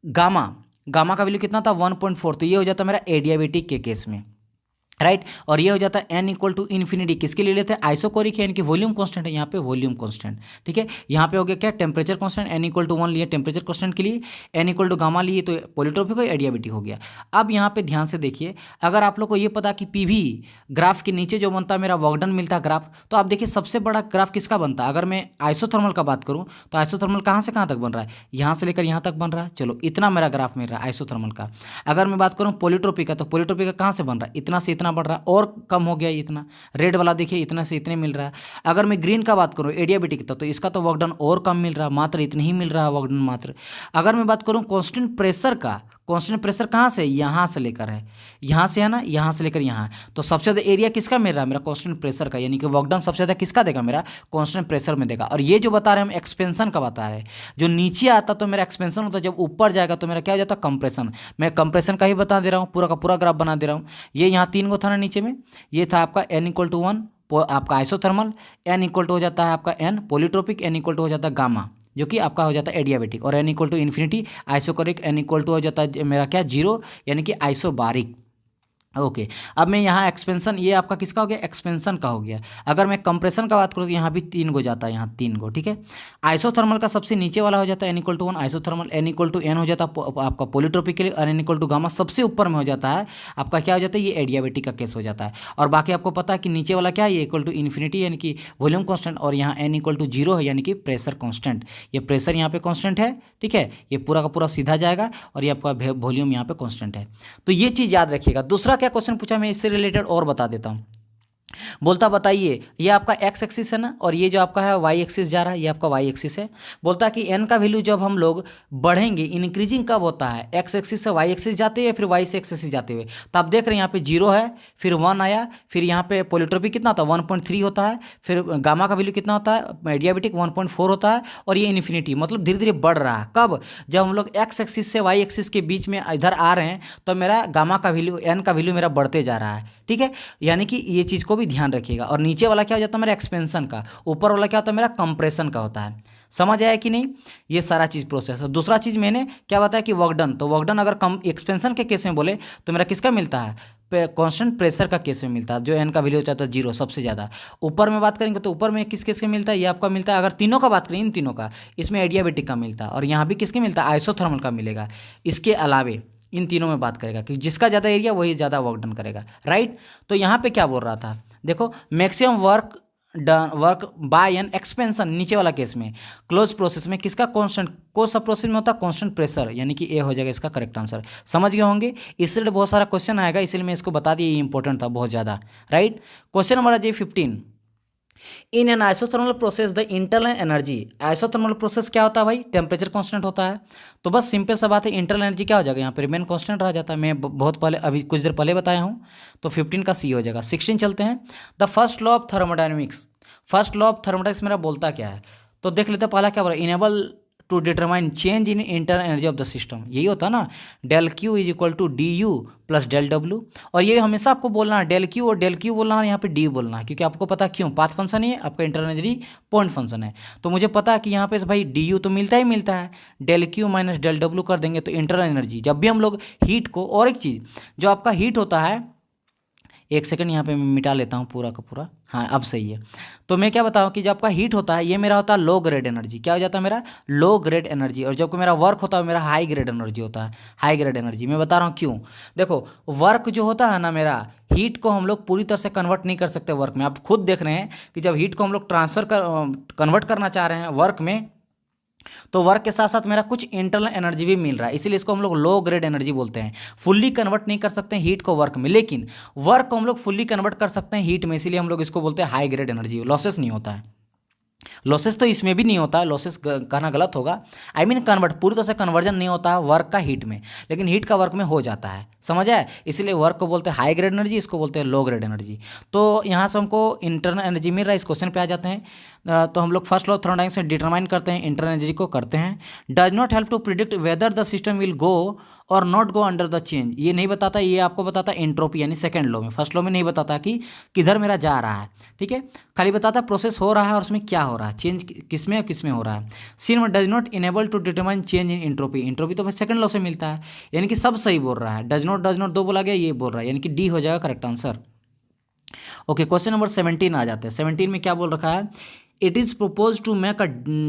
गामा, गामा का वैल्यू कितना था, 1.4, तो ये हो जाता है मेरा एडियाबेटिक के केस में, राइट। और ये हो जाता है n=∞, किसके लिए लेते हैं, आइसोकोरिक है, यानी कि वॉल्यूम कांस्टेंट है यहाँ पे, वॉल्यूम कांस्टेंट। ठीक है, यहाँ पे हो गया क्या, टेम्परेचर कांस्टेंट, n=1 लिए टेम्परेचर कांस्टेंट के लिए, n=गामा लिए तो पॉलीट्रोपिक हो, एडियाबेटिक हो गया। अब यहाँ पे ध्यान से देखिए, अगर आप लोग को ये पता कि पीवी ग्राफ के नीचे जो बनता है मेरा वर्क डन मिलता है ग्राफ, तो आप देखिए सबसे बड़ा ग्राफ किसका बनता है। अगर मैं आइसोथर्मल का बात करूँ तो आइसोथर्मल कहाँ से कहाँ तक बन रहा है, यहाँ से लेकर यहाँ तक बन रहा है। चलो इतना मेरा ग्राफ मिल रहा है आइसोथर्मल का। अगर मैं बात करूँ पॉलीट्रोपिक का, तो पॉलीट्रोपिक का कहाँ से बन रहा है, इतना से इतना बढ़ रहा है, और कम हो गया इतना। रेड वाला देखिए इतना से इतने मिल रहा है। अगर मैं ग्रीन का बात करूँ एडियाबेटिक का, तो इसका तो वर्क डन और कम मिल रहा है, मात्र इतने ही मिल रहा है वर्क डन मात्र। अगर मैं बात करूँ कांस्टेंट प्रेशर का, कांस्टेंट प्रेशर कहाँ से, यहाँ से लेकर है, यहाँ से है ना, यहाँ से लेकर यहाँ, तो सबसे ज़्यादा एरिया किसका मिल रहा है, मेरा कांस्टेंट प्रेशर का, यानी कि वर्क डन सबसे ज़्यादा किसका देगा, मेरा कांस्टेंट प्रेशर में देगा। और ये जो बता रहे हैं हम एक्सपेंशन का बता रहे हैं, जो नीचे आता तो मेरा एक्सपेंशन होता है, जब ऊपर जाएगा तो मेरा क्या हो जाता है, कंप्रेशन। मैं कंप्रेशन का ही बता दे रहा हूँ, पूरा का पूरा ग्राफ बना दे रहा हूँ। ये यहाँ 3 गो था ना नीचे में, ये था आपका n=1 आपका आइसोथर्मल, n हो जाता है आपका n पॉलीट्रोपिक, n हो जाता है गामा जो कि आपका हो जाता है एडियाबेटिक, और n=∞, आइसोकोरिक, n हो जाता है मेरा क्या, 0, यानी कि आइसोबारिक। ओके अब मैं यहाँ एक्सपेंशन, ये आपका किसका हो गया, एक्सपेंशन का हो गया। अगर मैं कंप्रेशन का बात करूँ तो यहाँ भी 3 गो जाता है, यहाँ 3 गो। ठीक है, आइसोथर्मल का सबसे नीचे वाला हो जाता है n=1 आइसोथर्मल, n हो जाता है आपका पॉलीट्रोपिक के लिए, और n गामा सबसे ऊपर में हो जाता है आपका क्या हो जाता है, ये एडियाबेटिक का केस हो जाता है। और बाकी आपको पता है कि नीचे वाला क्या है, ये =∞, यानी कि वॉल्यूम कॉन्स्टेंट, और यहाँ n=0 है, यानी कि प्रेशर कॉन्स्टेंट। ये प्रेशर यहाँ पे कॉन्स्टेंट है। ठीक है, ये पूरा का पूरा सीधा जाएगा, और ये आपका वॉल्यूम यहाँ पे कॉन्स्टेंट है। तो ये चीज़ याद रखिएगा। दूसरा क्या क्वेश्चन पूछा, मैं इससे रिलेटेड और बता देता हूँ। बोलता बताइए ये आपका एक्स एक्सिस है ना, और ये जो आपका है वाई एक्सिस जा रहा है, ये आपका वाई एक्सिस है। बोलता है कि एन का वैल्यू जब हम लोग बढ़ेंगे, इंक्रीजिंग कब होता है, एक्स एक्सिस से वाई एक्सिस जाते हुए, फिर वाई से एक्स एक्सिस जाते हुए। तो आप देख रहे हैं यहाँ पे 0 है, फिर 1 आया, फिर यहाँ पे पोलिट्रोपी कितना होता है 1.3 होता है, फिर गामा का वैल्यू कितना होता है एडियाबेटिक 1.4 होता है, और ये इन्फिनिटी मतलब धीरे धीरे बढ़ रहा है। कब? जब हम लोग एक्स एक्सिस से वाई एक्सिस के बीच में इधर आ रहे हैं, तो मेरा गामा का वैल्यू एन का वैल्यू मेरा बढ़ते जा रहा है। ठीक है, यानी कि ये चीज़ को भी ध्यान रखिएगा। और नीचे वाला क्या हो जाता है मेरा एक्सपेंशन का, ऊपर वाला क्या होता है मेरा कंप्रेशन का होता है। समझ आया कि नहीं? ये सारा चीज़ प्रोसेस है। दूसरा चीज़ मैंने क्या बताया कि वर्क डन, तो वर्क डन अगर कम एक्सपेंशन के केस में बोले तो मेरा किसका मिलता है, कांस्टेंट प्रेशर का केस में मिलता है, जो एन का वैल्यू होता है 0 सबसे ज़्यादा। ऊपर में बात करेंगे तो ऊपर में किस केस का मिलता है, ये आपका मिलता है, अगर तीनों का बात करें इन तीनों का, इसमें एडियाबेटिक का मिलता है, और यहाँ भी किसके मिलता है आइसोथर्मल का मिलेगा। इसके अलावे इन तीनों में बात करेगा कि जिसका ज़्यादा एरिया वही ज़्यादा वर्क डन करेगा, राइट। तो यहाँ पे क्या बोल रहा था, देखो maximum work done work by an expansion, नीचे वाला केस में क्लोज प्रोसेस में किसका कांस्टेंट, को सब प्रोसेस में होता है कांस्टेंट प्रेशर, यानी कि ए हो जाएगा इसका करेक्ट आंसर। समझ गए होंगे, इसलिए बहुत सारा क्वेश्चन आएगा, इसलिए मैं इसको बता दिया, ये इंपॉर्टेंट था बहुत ज़्यादा, राइट। क्वेश्चन नंबर है 15, इन an isothermal process the internal energy, isothermal process क्या होता है भाई, टेम्परेचर कांस्टेंट होता है। तो बस सिंपल सा बात है, इंटरनल एनर्जी क्या हो जाएगा यहाँ पे रिमेन कांस्टेंट रह जाता है, मैं बहुत पहले अभी कुछ देर पहले बताया हूँ। तो 15 का सी हो जाएगा। 16 चलते हैं, the first law of thermodynamics, first law of thermodynamics मेरा बोलता क्या है, तो देख लेते हैं पहला क्या बोला, enable to determine change in internal energy of the system, यही होता है ना, del Q is equal to D U plus del W. और ये हमेशा आपको बोलना है डेल क्यू, और डेल क्यू बोलना है, यहाँ पे डी बोलना है, क्योंकि आपको पता है क्यों, पाथ फंक्शन है आपका, इंटरनल एनर्जी पॉइंट फंक्शन है। तो मुझे पता है कि यहाँ पे भाई डी यू तो मिलता ही मिलता है, del Q minus del W कर देंगे तो इंटरनल एनर्जी, जब भी हम लोग हीट को, और एक चीज़ जो आपका हीट होता है, एक सेकंड यहाँ पे मैं मिटा लेता हूँ पूरा का पूरा, हाँ अब सही है। तो मैं क्या बताऊँ कि जब आपका हीट होता है ये मेरा होता है लो ग्रेड एनर्जी, क्या हो जाता है मेरा लो ग्रेड एनर्जी, और जब मेरा वर्क होता है मेरा हाई ग्रेड एनर्जी होता है, हाई ग्रेड एनर्जी। मैं बता रहा हूँ क्यों, देखो वर्क जो होता है ना मेरा, हीट को हम लोग पूरी तरह से कन्वर्ट नहीं कर सकते वर्क में। आप खुद देख रहे हैं कि जब हीट को हम लोग कन्वर्ट करना चाह रहे हैं वर्क में, तो वर्क के साथ साथ मेरा कुछ इंटरनल एनर्जी भी मिल रहा है, इसीलिए इसको हम लोग लो ग्रेड एनर्जी बोलते हैं। फुल्ली कन्वर्ट नहीं कर सकते हैं हीट को वर्क में, लेकिन वर्क को हम लोग फुल्ली कन्वर्ट कर सकते हैं हीट में, इसीलिए हम लोग इसको बोलते हैं हाई ग्रेड एनर्जी। लॉसेस नहीं होता है, लॉसेस तो इसमें भी नहीं होता है, लॉसेस कहना गलत होगा, आई मीन कन्वर्ट पूरी तरह से कन्वर्जन नहीं होता है वर्क का हीट में, लेकिन हीट का वर्क में हो जाता है, समझ आए। इसलिए वर्क को बोलते हैं हाई ग्रेड एनर्जी, इसको बोलते हैं लो ग्रेड एनर्जी। तो यहाँ से हमको इंटरनल एनर्जी मिल रहा है, इस क्वेश्चन पे आ जाते हैं। तो हम लोग फर्स्ट लॉ ऑफ थर्मोडायनेमिक्स से डिटरमाइन करते हैं इंटरनल एनर्जी को, करते हैं। Does not help to predict whether the system will go or not go under the change, ये नहीं बताता, ये आपको बताता है एंट्रोपी, यानी सेकंड लॉ में। फर्स्ट लॉ में नहीं बताता कि किधर मेरा जा रहा है, ठीक है, खाली बताता है प्रोसेस हो रहा है और उसमें क्या हो रहा है, चेंज किसमें और किसमें हो रहा है। सी में does not enable to determine change in entropy, entropy तो भाई सेकंड लॉ से मिलता है, यानी कि सब सही बोल रहा है। डज नॉट दो बोला गया, ये बोल रहा है, यानी कि डी हो जाएगा correct answer. Okay, question number 17 आ जाते हैं। 17 में क्या बोल रखा है, it is proposed to make a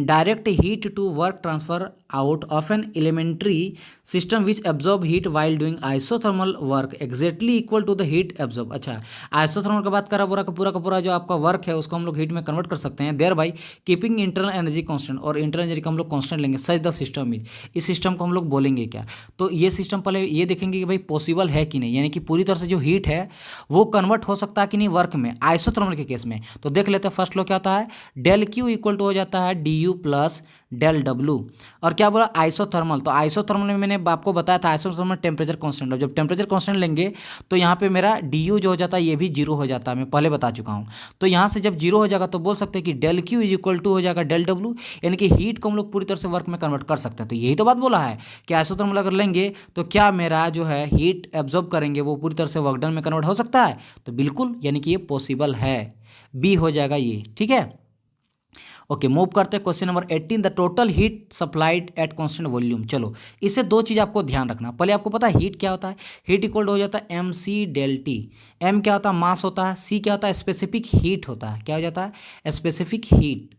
direct heat to work transfer out of an elementary system which absorb heat while doing isothermal work exactly equal to the heat absorb। अच्छा, isothermal का बात करा, पूरा का पूरा जो आपका वर्क है उसको हम लोग हीट में कन्वर्ट कर सकते हैं, thereby keeping internal energy constant, और इंटरनल एनर्जी का हम लोग कांस्टेंट लेंगे। सच द सिस्टम इज, इस सिस्टम को हम लोग बोलेंगे क्या, तो ये सिस्टम पहले ये देखेंगे कि भाई पॉसिबल है कि नहीं, यानी कि पूरी तरह से जो हीट है वो कन्वर्ट हो सकता है कि नहीं वर्क में, आइसोथर्मल के केस में। तो देख लेते हैं फर्स्ट लॉ क्या होता है, डेल क्यू इक्वल टू हो जाता है D U plus del W. और क्या बोला आइसोथर्मल, तो आइसोथर्मल में मैंने आपको बताया था आइसोथर्मल टेम्परेचर कांस्टेंट, जब टेम्परेचर कांस्टेंट लेंगे तो यहाँ पे मेरा डी यू जो हो जाता है ये भी जीरो हो जाता है, मैं पहले बता चुका हूँ। तो यहाँ से जब जीरो हो जाएगा तो बोल सकते हैं कि del Q is equal to हो जाएगा डेल डब्लू, यानी कि हीट को हम लोग पूरी तरह से वर्क में कन्वर्ट कर सकते हैं। तो यही तो बात बोला है कि आइसोथर्मल अगर लेंगे तो क्या मेरा जो है हीट एब्जॉर्ब करेंगे वो पूरी तरह से वर्क डन में कन्वर्ट हो सकता है, तो बिल्कुल, यानी कि ये पॉसिबल है, बी हो जाएगा ये, ठीक है। ओके, मूव करते हैं question number 18, the total heat supplied at constant volume. चलो इससे दो चीज़ आपको ध्यान रखना, पहले आपको पता है हीट क्या होता है, हीट इक्वल हो जाता है एम सी डेल टी। एम क्या होता है मास होता है, सी क्या होता है स्पेसिफिक हीट होता है, क्या हो जाता है स्पेसिफिक हीट,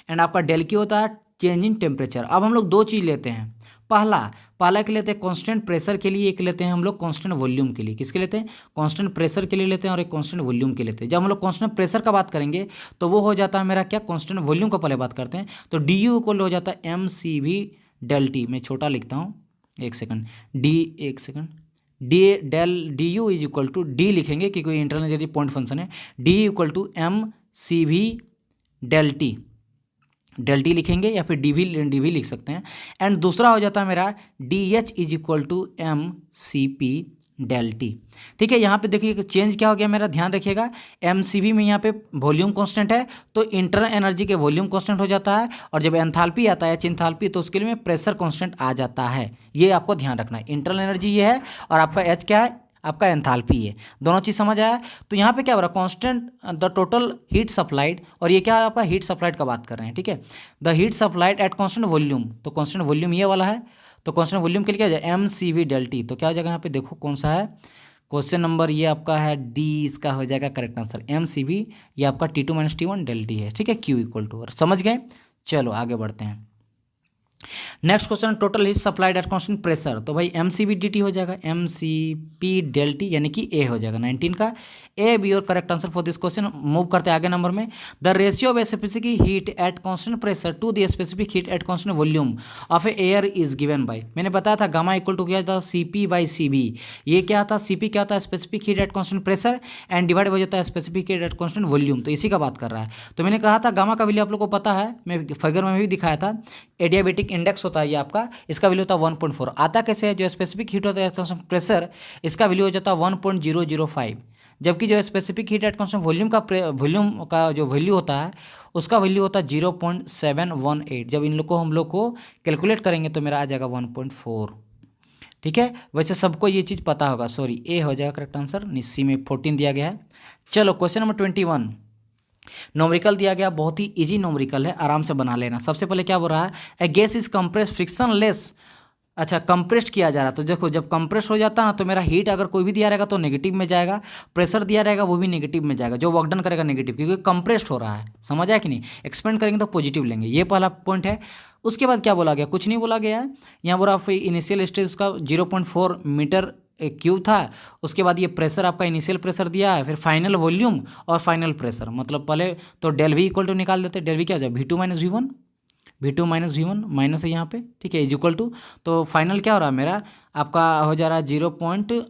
एंड आपका डेल क्यू होता है चेंज इन टेम्परेचर। अब हम लोग दो चीज़ लेते हैं, पहला एक लेते हैं कांस्टेंट प्रेशर के लिए, एक लेते हैं हम लोग कांस्टेंट वॉल्यूम के लिए। किसके लेते हैं, कांस्टेंट प्रेशर के लिए लेते हैं और एक कांस्टेंट वॉल्यूम के लेते हैं। जब हम लोग कांस्टेंट प्रेशर का बात करेंगे तो वो हो जाता है मेरा क्या, कांस्टेंट वॉल्यूम का पहले बात करते हैं, तो डी यू इक्वल हो जाता है M C V del T. मैं छोटा लिखता हूँ, एक सेकंड, डी एक second D U is equal to D लिखेंगे क्योंकि इंटरनल एनर्जी पॉइंट फंक्शन है, D equal to M C V del T लिखेंगे या फिर डी वी लिख सकते हैं। एंड दूसरा हो जाता है मेरा D H is equal to M C P del T. ठीक है, यहाँ पे देखिए चेंज क्या हो गया मेरा, ध्यान रखिएगा। एम सी बी में यहाँ पे वॉल्यूम कांस्टेंट है तो इंटरनल एनर्जी के वॉल्यूम कांस्टेंट हो जाता है, और जब एंथैल्पी आता है चिंथैल्पी तो उसके लिए में प्रेशर कांस्टेंट आ जाता है। ये आपको ध्यान रखना है, इंटरनल एनर्जी ये है और आपका एच क्या है, आपका एंथैल्पी है। दोनों चीज़ समझ आया। तो यहाँ पे क्या हो रहा है, constant the total heat supplied, और ये क्या है आपका हीट सप्लाइड का बात कर रहे हैं। ठीक है, the heat supplied at constant volume, तो कांस्टेंट वॉल्यूम ये वाला है, तो कांस्टेंट वॉल्यूम के लिए क्या हो जाए M C V del T. तो क्या हो जाएगा यहाँ पे देखो कौन सा है क्वेश्चन नंबर, ये आपका है डी, इसका हो जाएगा correct answer M C V, ये आपका T two minus T one del T है। ठीक है, क्यू इक्वल टू, समझ गए। चलो आगे बढ़ते हैं। Next question, total heat supplied at constant pressure, तो भाई M C B D T हो जाएगा M C P del T, यानी कि ए हो जाएगा 19 का ए बी और correct answer for this question. Move करते हैं आगे नंबर में। The ratio of specific heat at constant pressure to the specific heat at constant volume of air is given by, मैंने बताया था गामा इक्वल टू क्या था C P by C B. ये क्या था, सी पी क्या था specific heat at constant pressure and divide हो जाता है specific heat at constant volume, तो इसी का बात कर रहा है। तो मैंने कहा था गामा का वैल्यू आप लोग को पता है, मैं फिगर में भी दिखाया था, एडियाबेटिक इंडेक्स होता है ये आपका, इसका वैल्यू होता है 1.4। आता कैसे है, जो स्पेसिफिक हीट होता है प्रेशर, इसका वैल्यू हो जाता है 1.005, जबकि जो specific heat at constant volume का जो वैल्यू होता है उसका वैल्यू होता है 0.718। जब इन लोग को हम लोग को कैलकुलेट करेंगे तो मेरा आ जाएगा 1.4। ठीक है, वैसे सबको ये चीज़ पता होगा, सॉरी ए हो जाएगा करेक्ट आंसर, निस्सी में 14 दिया गया है। चलो क्वेश्चन नंबर 21, नोमरिकल दिया गया, बहुत ही इजी नोमरिकल है, आराम से बना लेना। सबसे पहले क्या बोल रहा है, a gas is compress frictionless, अच्छा कंप्रेस्ड किया जा रहा है, तो देखो जब कंप्रेस हो जाता है ना तो मेरा हीट अगर कोई भी दिया रहेगा तो नेगेटिव में जाएगा, प्रेशर दिया रहेगा वो भी नेगेटिव में जाएगा, जो वर्क डन करेगा नेगेटिव, क्योंकि कंप्रेस्ड हो रहा है। समझ आया कि नहीं, एक्सपेंड करेंगे तो पॉजिटिव लेंगे, ये पहला पॉइंट है। उसके बाद क्या बोला गया, कुछ नहीं बोला गया है यहाँ बोला इनिशियल स्टेज का 0.4 मीटर क्यूब था, उसके बाद ये प्रेशर आपका इनिशियल प्रेशर दिया है, फिर फाइनल वॉल्यूम और फाइनल प्रेशर, मतलब पहले तो डेल वी इक्वल टू निकाल देते, डेल वी क्या हो जाए V2 minus V1, V2 minus V1 minus है यहाँ पे। ठीक है, इज इक्वल टू, तो फाइनल क्या हो रहा है मेरा, आपका हो जा रहा है 0.2,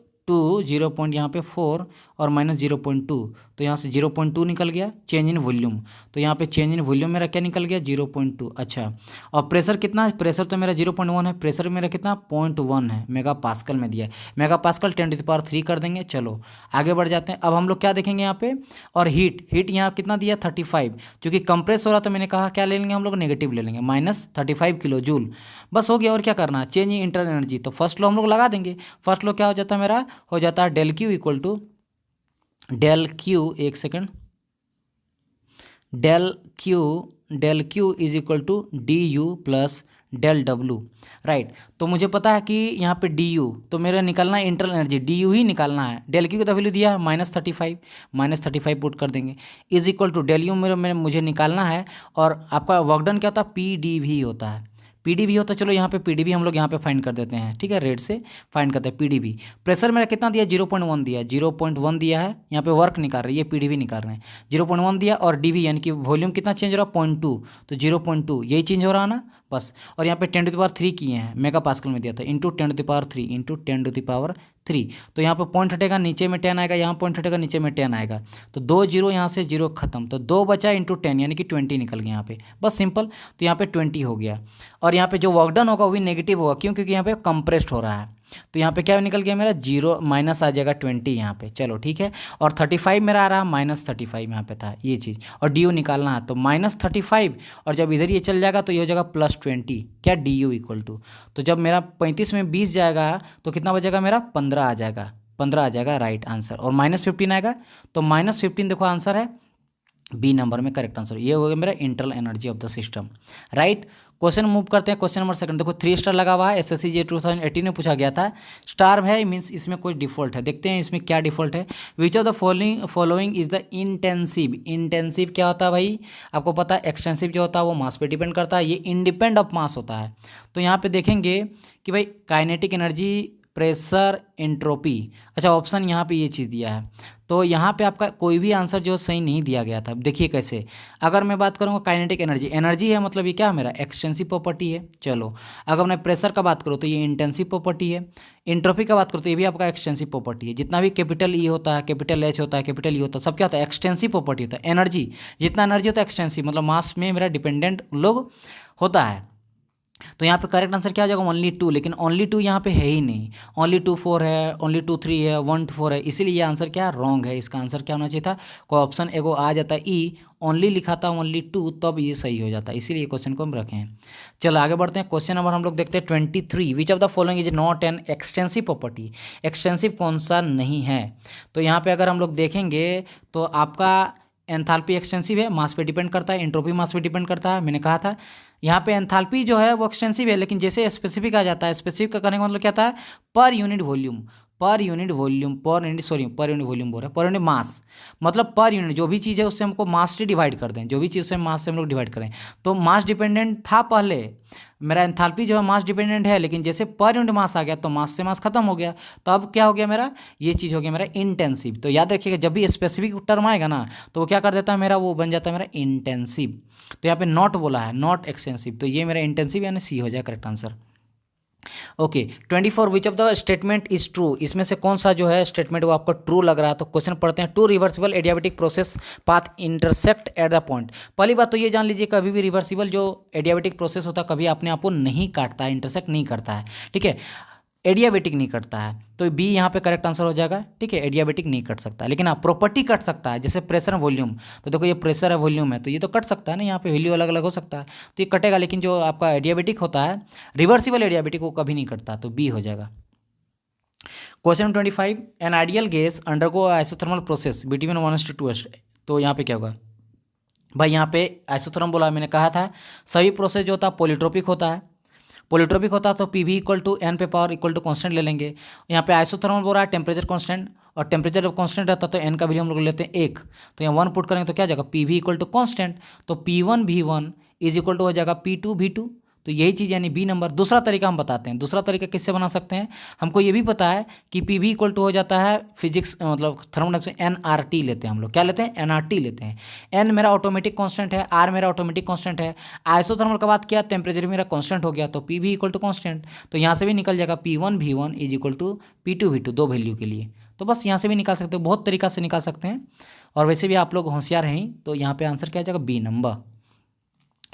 0. यहाँ पे 4 और माइनस 0.2, तो यहाँ से 0.2 निकल गया, चेंज इन वॉल्यूम, तो यहाँ पे चेंज इन वॉल्यूम मेरा क्या निकल गया 0.2। अच्छा, और प्रेशर कितना है, प्रेशर तो मेरा 0.1 है, प्रेशर मेरा कितना 0.1 है, मेगा पास्कल में दिया है, मेगा पास्कल 10⁻³ कर देंगे। चलो आगे बढ़ जाते हैं। अब हम लोग क्या देखेंगे यहाँ पे, और हीट यहाँ कितना दिया 35, क्योंकि कंप्रेस हो रहा तो मैंने कहा क्या ले लेंगे हम लोग, नेगेटिव ले लेंगे, -35 किलो जूल, बस हो गया। और क्या करना है, चेंज इन इंटरनल एनर्जी, तो फर्स्ट लो हम लोग लगा देंगे। फर्स्ट लो क्या हो जाता है मेरा, हो जाता है del Q equal to del Q, एक second, del Q is equal to D U plus del W, right. तो मुझे पता है कि यहाँ पे डी यू, तो मेरा निकालना है इंटरनल एनर्जी, डी यू ही निकालना है। डेल क्यू का वैल्यू दिया है -35 पुट कर देंगे, is equal to del U मुझे निकालना है, और आपका वर्क डन क्या होता है पी डी वी होता है, पीडीवी होता है। चलो यहाँ पे पीडीवी हम लोग यहाँ पे फाइंड कर देते हैं। ठीक है, रेड से फाइंड करते हैं पीडीवी। प्रेशर मेरा कितना दिया 0.1 दिया, 0.1 दिया है, यहाँ पे वर्क निकाल रहे हैं, ये पीडीवी निकाल रहे हैं, 0.1 दिया, और डीवी यानी कि वॉल्यूम कितना चेंज हो रहा है 0.2, तो 0.2 यही चेंज हो रहा है ना बस। और यहाँ पे 10⁻³ किए हैं, मेगा पास्कल में दिया था, इंटू 10⁻³ इंटू 10⁻3, तो यहाँ पे पॉइंट हटेगा, नीचे में 10 आएगा, यहाँ पॉइंट हटेगा, नीचे में 10 आएगा, तो 2 0 यहाँ से 0 खत्म, तो 2 बचा इंटू 10 यानी कि 20 निकल गया यहाँ पे, बस सिंपल। तो यहाँ पे 20 हो गया, और यहाँ पे जो वर्क डन होगा वो भी नेगेटिव होगा, क्यों, क्योंकि यहाँ पे कंप्रेस्ड हो रहा है, तो यहाँ पे क्या निकल गया मेरा 0 माइनस आ जाएगा 20 यहाँ पे। चलो ठीक है, और 35 मेरा आ रहा है -35 यहाँ पे था ये चीज़, और डी यू निकालना है, तो -35, और जब इधर ये चल जाएगा तो ये हो जाएगा +20, क्या डी यू इक्वल टू, तो जब मेरा 35 में 20 जाएगा तो कितना बचेगा मेरा 15 आ जाएगा, 15 आ जाएगा राइट आंसर, और -15 आएगा, तो -15 देखो आंसर है बी नंबर में करेक्ट आंसर। ये हो गया मेरा internal energy of the system, right. Question move करते हैं, क्वेश्चन नंबर सेकंड, देखो 3 स्टार लगा हुआ है, SSC जे 2018 में पूछा गया था, स्टार है मीन्स इसमें कोई डिफॉल्ट है, देखते हैं इसमें क्या डिफॉल्ट है। Which of the following is the intensive, intensive क्या होता है भाई, आपको पता है, एक्सटेंसिव जो होता है वो मास पे डिपेंड करता है, ये इंडिपेंड ऑफ मास होता है। तो यहाँ पे देखेंगे कि भाई काइनेटिक एनर्जी प्रेशर, एंट्रोपी। अच्छा, ऑप्शन यहाँ पे ये चीज़ दिया है, तो यहाँ पे आपका कोई भी आंसर जो सही नहीं दिया गया था। देखिए कैसे, अगर मैं बात करूँगा काइनेटिक एनर्जी, एनर्जी है मतलब ये क्या है मेरा एक्सटेंसिव प्रॉपर्टी है। चलो, अगर मैं प्रेशर का बात करूँ तो ये इंटेंसिव प्रॉपर्टी है। एंट्रोपी का बात करूँ तो ये भी आपका एक्सटेंसिव प्रॉपर्टी है। जितना भी कैपिटल ई होता है, कैपिटल एच होता है, कैपिटल ई होता है, सब क्या होता है एक्सटेंसिव प्रॉपर्टी होता है। एनर्जी, जितना एनर्जी होता है एक्सटेंसिव, मतलब मास में मेरा डिपेंडेंट लोग होता है। तो यहाँ पे करेक्ट आंसर क्या हो जाएगा, ओनली टू। लेकिन ओनली टू यहाँ पे है ही नहीं, ओनली 2 4 है, ओनली 2 3 है, 1 4 है, इसीलिए ये आंसर क्या रॉन्ग है। इसका आंसर क्या होना चाहिए था, कोई ऑप्शन एगो आ जाता है ई, ओनली लिखा था ओनली 2, तब ये सही हो जाता है, इसीलिए क्वेश्चन को हम रखे हैं। चलो आगे बढ़ते हैं। क्वेश्चन नंबर हम लोग देखते हैं 23, which of the following is not an extensive property. Extensive कौन सा नहीं है, तो यहाँ पे अगर हम लोग देखेंगे तो आपका एंथैल्पी एक्सटेंसिव है, मास पे डिपेंड करता है, एंट्रोपी मास पे डिपेंड करता है, मैंने कहा था। यहाँ पे एंथैल्पी जो है वो एक्सटेंसिव है, लेकिन जैसे स्पेसिफिक आ जाता है, स्पेसिफिक का करने का मतलब क्या था, per unit volume, per unit volume, per unit volume बोल रहे हैं, पर यूनिट मास, मतलब पर यूनिट जो भी चीज़ है उससे हमको मास से डिवाइड कर दें, जो भी चीज़ से मास से हम लोग डिवाइड करें। तो मास डिपेंडेंट था पहले, मेरा एंथैल्पी जो है मास डिपेंडेंट है, लेकिन जैसे पर यूनिट मास आ गया तो मास से मास खत्म हो गया, तो अब क्या हो गया मेरा, ये चीज़ हो गया मेरा इंटेंसिव। तो याद रखिएगा जब भी स्पेसिफिक टर्म आएगा ना तो वो क्या कर देता है मेरा, वो बन जाता है मेरा इंटेंसिव। तो यहाँ पे नॉट बोला है, नॉट एक्सटेंसिव, तो ये मेरा इंटेंसिव यानी सी हो जाए correct answer. Okay 24, which of the statement is true, इसमें से कौन सा जो है स्टेटमेंट वो आपको ट्रू लग रहा है। तो क्वेश्चन पढ़ते हैं, two reversible adiabatic process path intersect at the point. पहली बात तो ये जान लीजिए कभी भी रिवर्सिबल जो एडियाबेटिक प्रोसेस होता है कभी अपने आप को नहीं काटता है, इंटरसेक्ट नहीं करता है, ठीक है, एडियाबेटिक नहीं कटता है, तो बी यहाँ पे करेक्ट आंसर हो जाएगा, ठीक है। एडियाबेटिक नहीं कट सकता, लेकिन हाँ प्रॉपर्टी कट सकता है, जैसे प्रेशर और वॉल्यूम। तो देखो ये प्रेशर है वॉल्यूम है, तो ये तो कट सकता है ना, यहाँ पे वैल्यू अलग अलग हो सकता है तो ये कटेगा, लेकिन जो आपका एडियाबेटिक होता है रिवर्सिबल एडियाबेटिक वो कभी नहीं कटता, तो बी हो जाएगा। Question 25, an ideal gas undergo isothermal process between 1:2। तो यहाँ पे क्या होगा भाई, यहाँ पे आइसोथर्मल बोला, मैंने कहा था सभी प्रोसेस जो होता है पॉलीट्रोपिक होता है, पॉलीट्रोपिक होता है तो P V equal to N पे पावर इक्वल टू कॉन्स्टेंट ले लेंगे। यहाँ पे आइसोथर्मल बोल रहा है टेम्परेचर कॉन्स्टेंट, और टेम्परेचर जब कॉन्स्टेंट रहता है तो एन का वैल्यू हम लोग लेते हैं 1, तो यहाँ 1 पुट करेंगे तो क्या हो जाएगा, P V equal to constant, तो P1 V1 is equal to हो जाएगा P2 V2। तो यही चीज़ यानी बी नंबर। दूसरा तरीका हम बताते हैं, दूसरा तरीका किससे बना सकते हैं, हमको ये भी पता है कि पी वी इक्वल टू हो जाता है फिजिक्स मतलब थर्मोडायनेमिक्स से NRT लेते हैं हम लोग, क्या लेते हैं NRT लेते हैं। एन मेरा ऑटोमेटिक कांस्टेंट है, आर मेरा ऑटोमेटिक कांस्टेंट है, आइसोथर्मल का बात किया टेम्परेचर मेरा कांस्टेंट हो गया, तो P V equal to constant, तो यहाँ से भी निकल जाएगा P1 V1 is equal to P2 V2 दो वैल्यू के लिए। तो बस यहाँ से भी निकाल सकते हो, बहुत तरीका से निकाल सकते हैं, और वैसे भी आप लोग होशियार हैं, तो यहाँ पे आंसर क्या हो जाएगा, बी नंबर।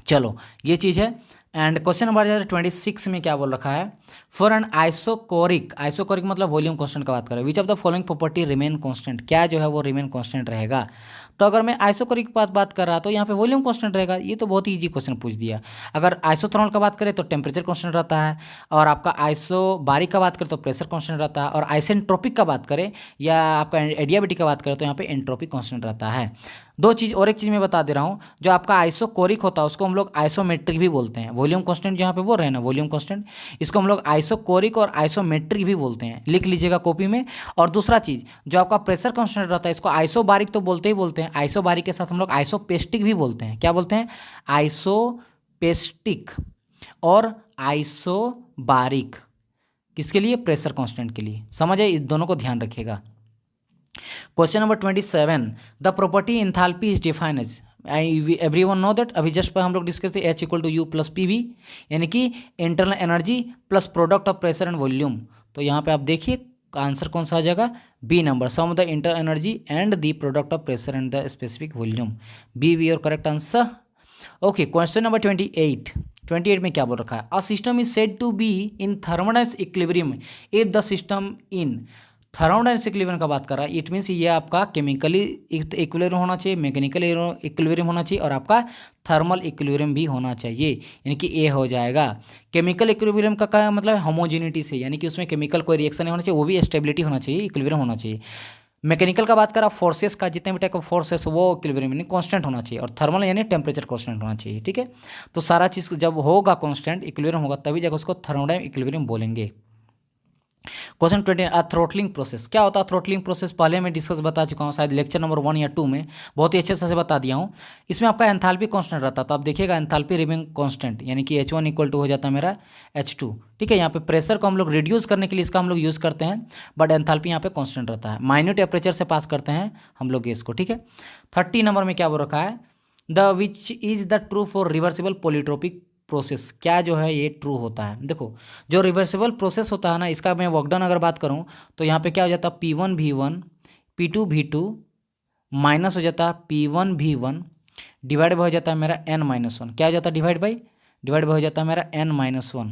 चलो ये चीज़ है। एंड क्वेश्चन नंबर 26 में क्या बोल रखा है, फॉर एन आइसोकोरिक, आइसोकोरिक मतलब वॉल्यूम कांस्टेंट का बात करें, which of the following property remain constant, क्या जो है वो रिमेन कांस्टेंट रहेगा। तो अगर मैं आइसोकोरिक की बात कर रहा तो यहाँ पे वॉल्यूम कांस्टेंट रहेगा, ये तो बहुत ही इजी क्वेश्चन पूछ दिया। अगर आइसोथर्मल का बात करें तो टेम्परेचर कांस्टेंट रहता है, और आपका आइसोबारिक का बात करें तो प्रेशर कांस्टेंट रहता है, और आइसेंट्रोपिक का बात करें या आपका एडियाबेटिक का बात करें तो यहाँ पे एंट्रोपी कांस्टेंट रहता है। दो चीज़ और एक चीज़ मैं बता दे रहा हूँ, जो आपका आइसोकोरिक होता है उसको हम लोग आइसोमेट्रिक भी बोलते हैं। वॉल्यूम कांस्टेंट जहाँ पे बोल रहे हैं ना वॉल्यूम कांस्टेंट, इसको हम लोग आइसोकोरिक और आइसोमेट्रिक भी बोलते हैं, लिख लीजिएगा कॉपी में। और दूसरा चीज़ जो आपका प्रेशर कांस्टेंट रहता है इसको आइसोबारिक तो बोलते ही बोलते हैं, आइसोबारिक के साथ हम लोग आइसोपेस्टिक भी बोलते हैं। क्या बोलते हैं, आइसोपेस्टिक और आइसोबारिक, किसके लिए, प्रेशर कांस्टेंट के लिए। समझ आए, इस दोनों को ध्यान रखिएगा। Question number 27, the property enthalpy is defined as, everyone know that, अभी जस्ट पर हम लोग डिस्कस थे H equal to U plus P V, यानी कि internal energy plus product of pressure and volume. तो यहाँ पे आप देखिए आंसर कौन सा आ जाएगा, B number, sum of the inter energy and the product of pressure and the specific volume, B we और correct answer. Okay question number 28 में क्या बोल रखा है, a system is said to be in thermodynamics equilibrium if the system in, thermodynamics equilibrium का बात कर रहा है, इट मीन्स ये आपका केमिकली इक्विलिब्रियम होना चाहिए, मैकेनिकल इक्विलिब्रियम होना चाहिए, और आपका थर्मल इक्विलिब्रियम भी होना चाहिए, यानी कि ए हो जाएगा। केमिकल इक्विलिब्रियम का क्या मतलब होमोजेनिटी से, यानी कि उसमें केमिकल कोई रिएक्शन नहीं होना चाहिए, वो भी स्टेबिलिटी होना चाहिए, इक्विलिब्रियम होना चाहिए। मैकेनिकल का बात करा फोर्सेस का, जितने भी टाइप का फोर्सेस वो इक्विलिब्रियम यानी कांस्टेंट होना चाहिए, और थर्मल यानी टेम्परेचर कांस्टेंट होना चाहिए, ठीक है। तो सारा चीज़ जब होगा कांस्टेंट इक्विलिब्रियम होगा तभी जाकर उसको थर्मोडायनेमिक इक्विलिब्रियम बोलेंगे। क्वेश्चन 20 थ्रोटलिंग प्रोसेस क्या होता है? थ्रोटलिंग प्रोसेस पहले मैं डिस्कस बता चुका हूँ, शायद लेक्चर नंबर 1 या 2 में बहुत ही अच्छे से बता दिया हूँ। इसमें आपका एंथैल्पी कांस्टेंट रहता है, तो आप देखिएगा एंथैल्पी रिमेन कांस्टेंट, यानी कि H1 इक्वल टू हो जाता है मेरा H2। ठीक है, यहाँ पे प्रेशर को हम लोग रिड्यूस करने के लिए इसका हम लोग यूज़ करते हैं, बट एंथैल्पी यहाँ पे कांस्टेंट रहता है। माइन्यूट टेम्परेचर से पास करते हैं हम लोग गैस को। ठीक है, 30 नंबर में क्या बोल रखा है? The which is the true for reversible polytropic process, क्या जो है ये ट्रू होता है? देखो, जो रिवर्सिबल प्रोसेस होता है ना, इसका मैं वर्क डन अगर बात करूं तो यहाँ पे क्या हो जाता है? P1V1 P2V2 माइनस हो जाता है P1V1 डिवाइड हो जाता है मेरा N-1। क्या हो जाता है? डिवाइड हो जाता है मेरा N-1।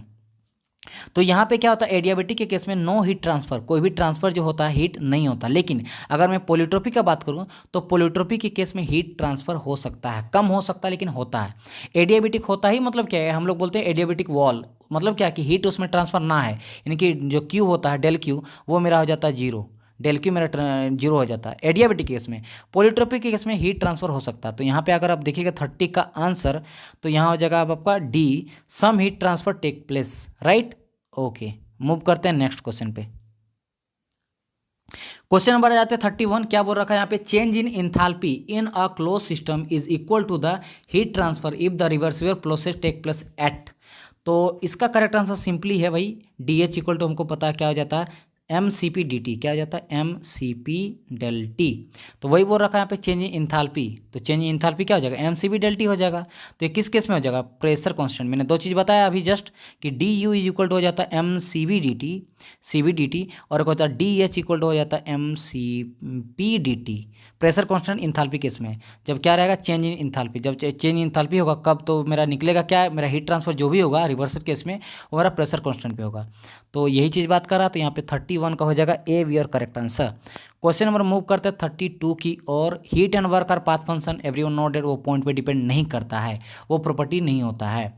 तो यहाँ पे क्या होता है? एडियाबेटिक के केस में नो हीट ट्रांसफर, कोई भी ट्रांसफर जो होता है हीट नहीं होता। लेकिन अगर मैं पॉलीट्रोपी का बात करूँ तो पॉलीट्रोपी के केस में हीट ट्रांसफर हो सकता है, कम हो सकता है लेकिन होता है। एडियाबेटिक होता ही मतलब क्या है? हम लोग बोलते हैं एडियाबेटिक वॉल, मतलब क्या कि हीट उसमें ट्रांसफर ना है, यानी कि जो क्यू होता है डेल क्यू वो मेरा हो जाता है जीरो, डेल क्यू मेरा जीरो हो जाता है एडियाबेटिक केस में। पॉलीट्रोपिक के केस में हीट ट्रांसफर हो सकता है। तो यहाँ पे अगर आप देखिएगा 30 का आंसर, तो यहाँ हो जाएगा अब आपका D, some heat transfer take place, right. Okay, move करते हैं नेक्स्ट क्वेश्चन पे। क्वेश्चन नंबर आ जाते हैं 31। क्या बोल रखा है यहाँ पे? Change in enthalpy in a close system is equal to the heat transfer if the reversible process take place at. तो इसका करेक्ट आंसर सिंपली है भाई डी एच इक्वल टू, हमको पता है क्या हो जाता है? MCP/dt। क्या हो जाता है? MCP/ΔT। तो वही बोल रखा है यहाँ पे चेंज इन इंथैल्पी, तो चेंज इन इंथैल्पी क्या हो जाएगा? MCP/ΔT हो जाएगा। तो ये किस केस में हो जाएगा? Pressure constant. मैंने दो चीज़ बताया अभी जस्ट कि DU इज इक्वल टू हो जाता है CVDT, और एक होता है DH इक्वल टू हो जाता है MCP/dt। Pressure constant enthalpy case में जब क्या रहेगा? Change in enthalpy. जब चेंज इन इंथैल्पी होगा कब? तो मेरा निकलेगा क्या? मेरा हीट ट्रांसफर जो भी होगा रिवर्सल केस में वो मेरा प्रेशर कांस्टेंट पे होगा। तो यही चीज़ बात कर रहा, तो यहाँ पे 31 का हो जाएगा ए वी और correct answer. Question number move करते हैं 32 की, और heat and work are path function everyone note that, वो पॉइंट पे डिपेंड नहीं करता है, वो प्रॉपर्टी नहीं होता है।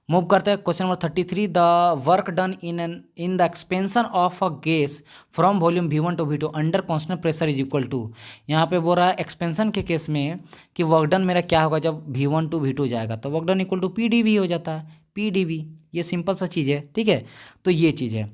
मूव करते हैं question number 33। The work done in the expansion of a gas from volume V1 to V2 under constant pressure is equal to. यहाँ पे बोल रहा है एक्सपेंशन के केस में कि वर्क डन मेरा क्या होगा जब V1 टू V2 जाएगा, तो work done equal to PdV हो जाता है, PdV। ये सिंपल सा चीज़ है, ठीक है। तो ये चीज़ है,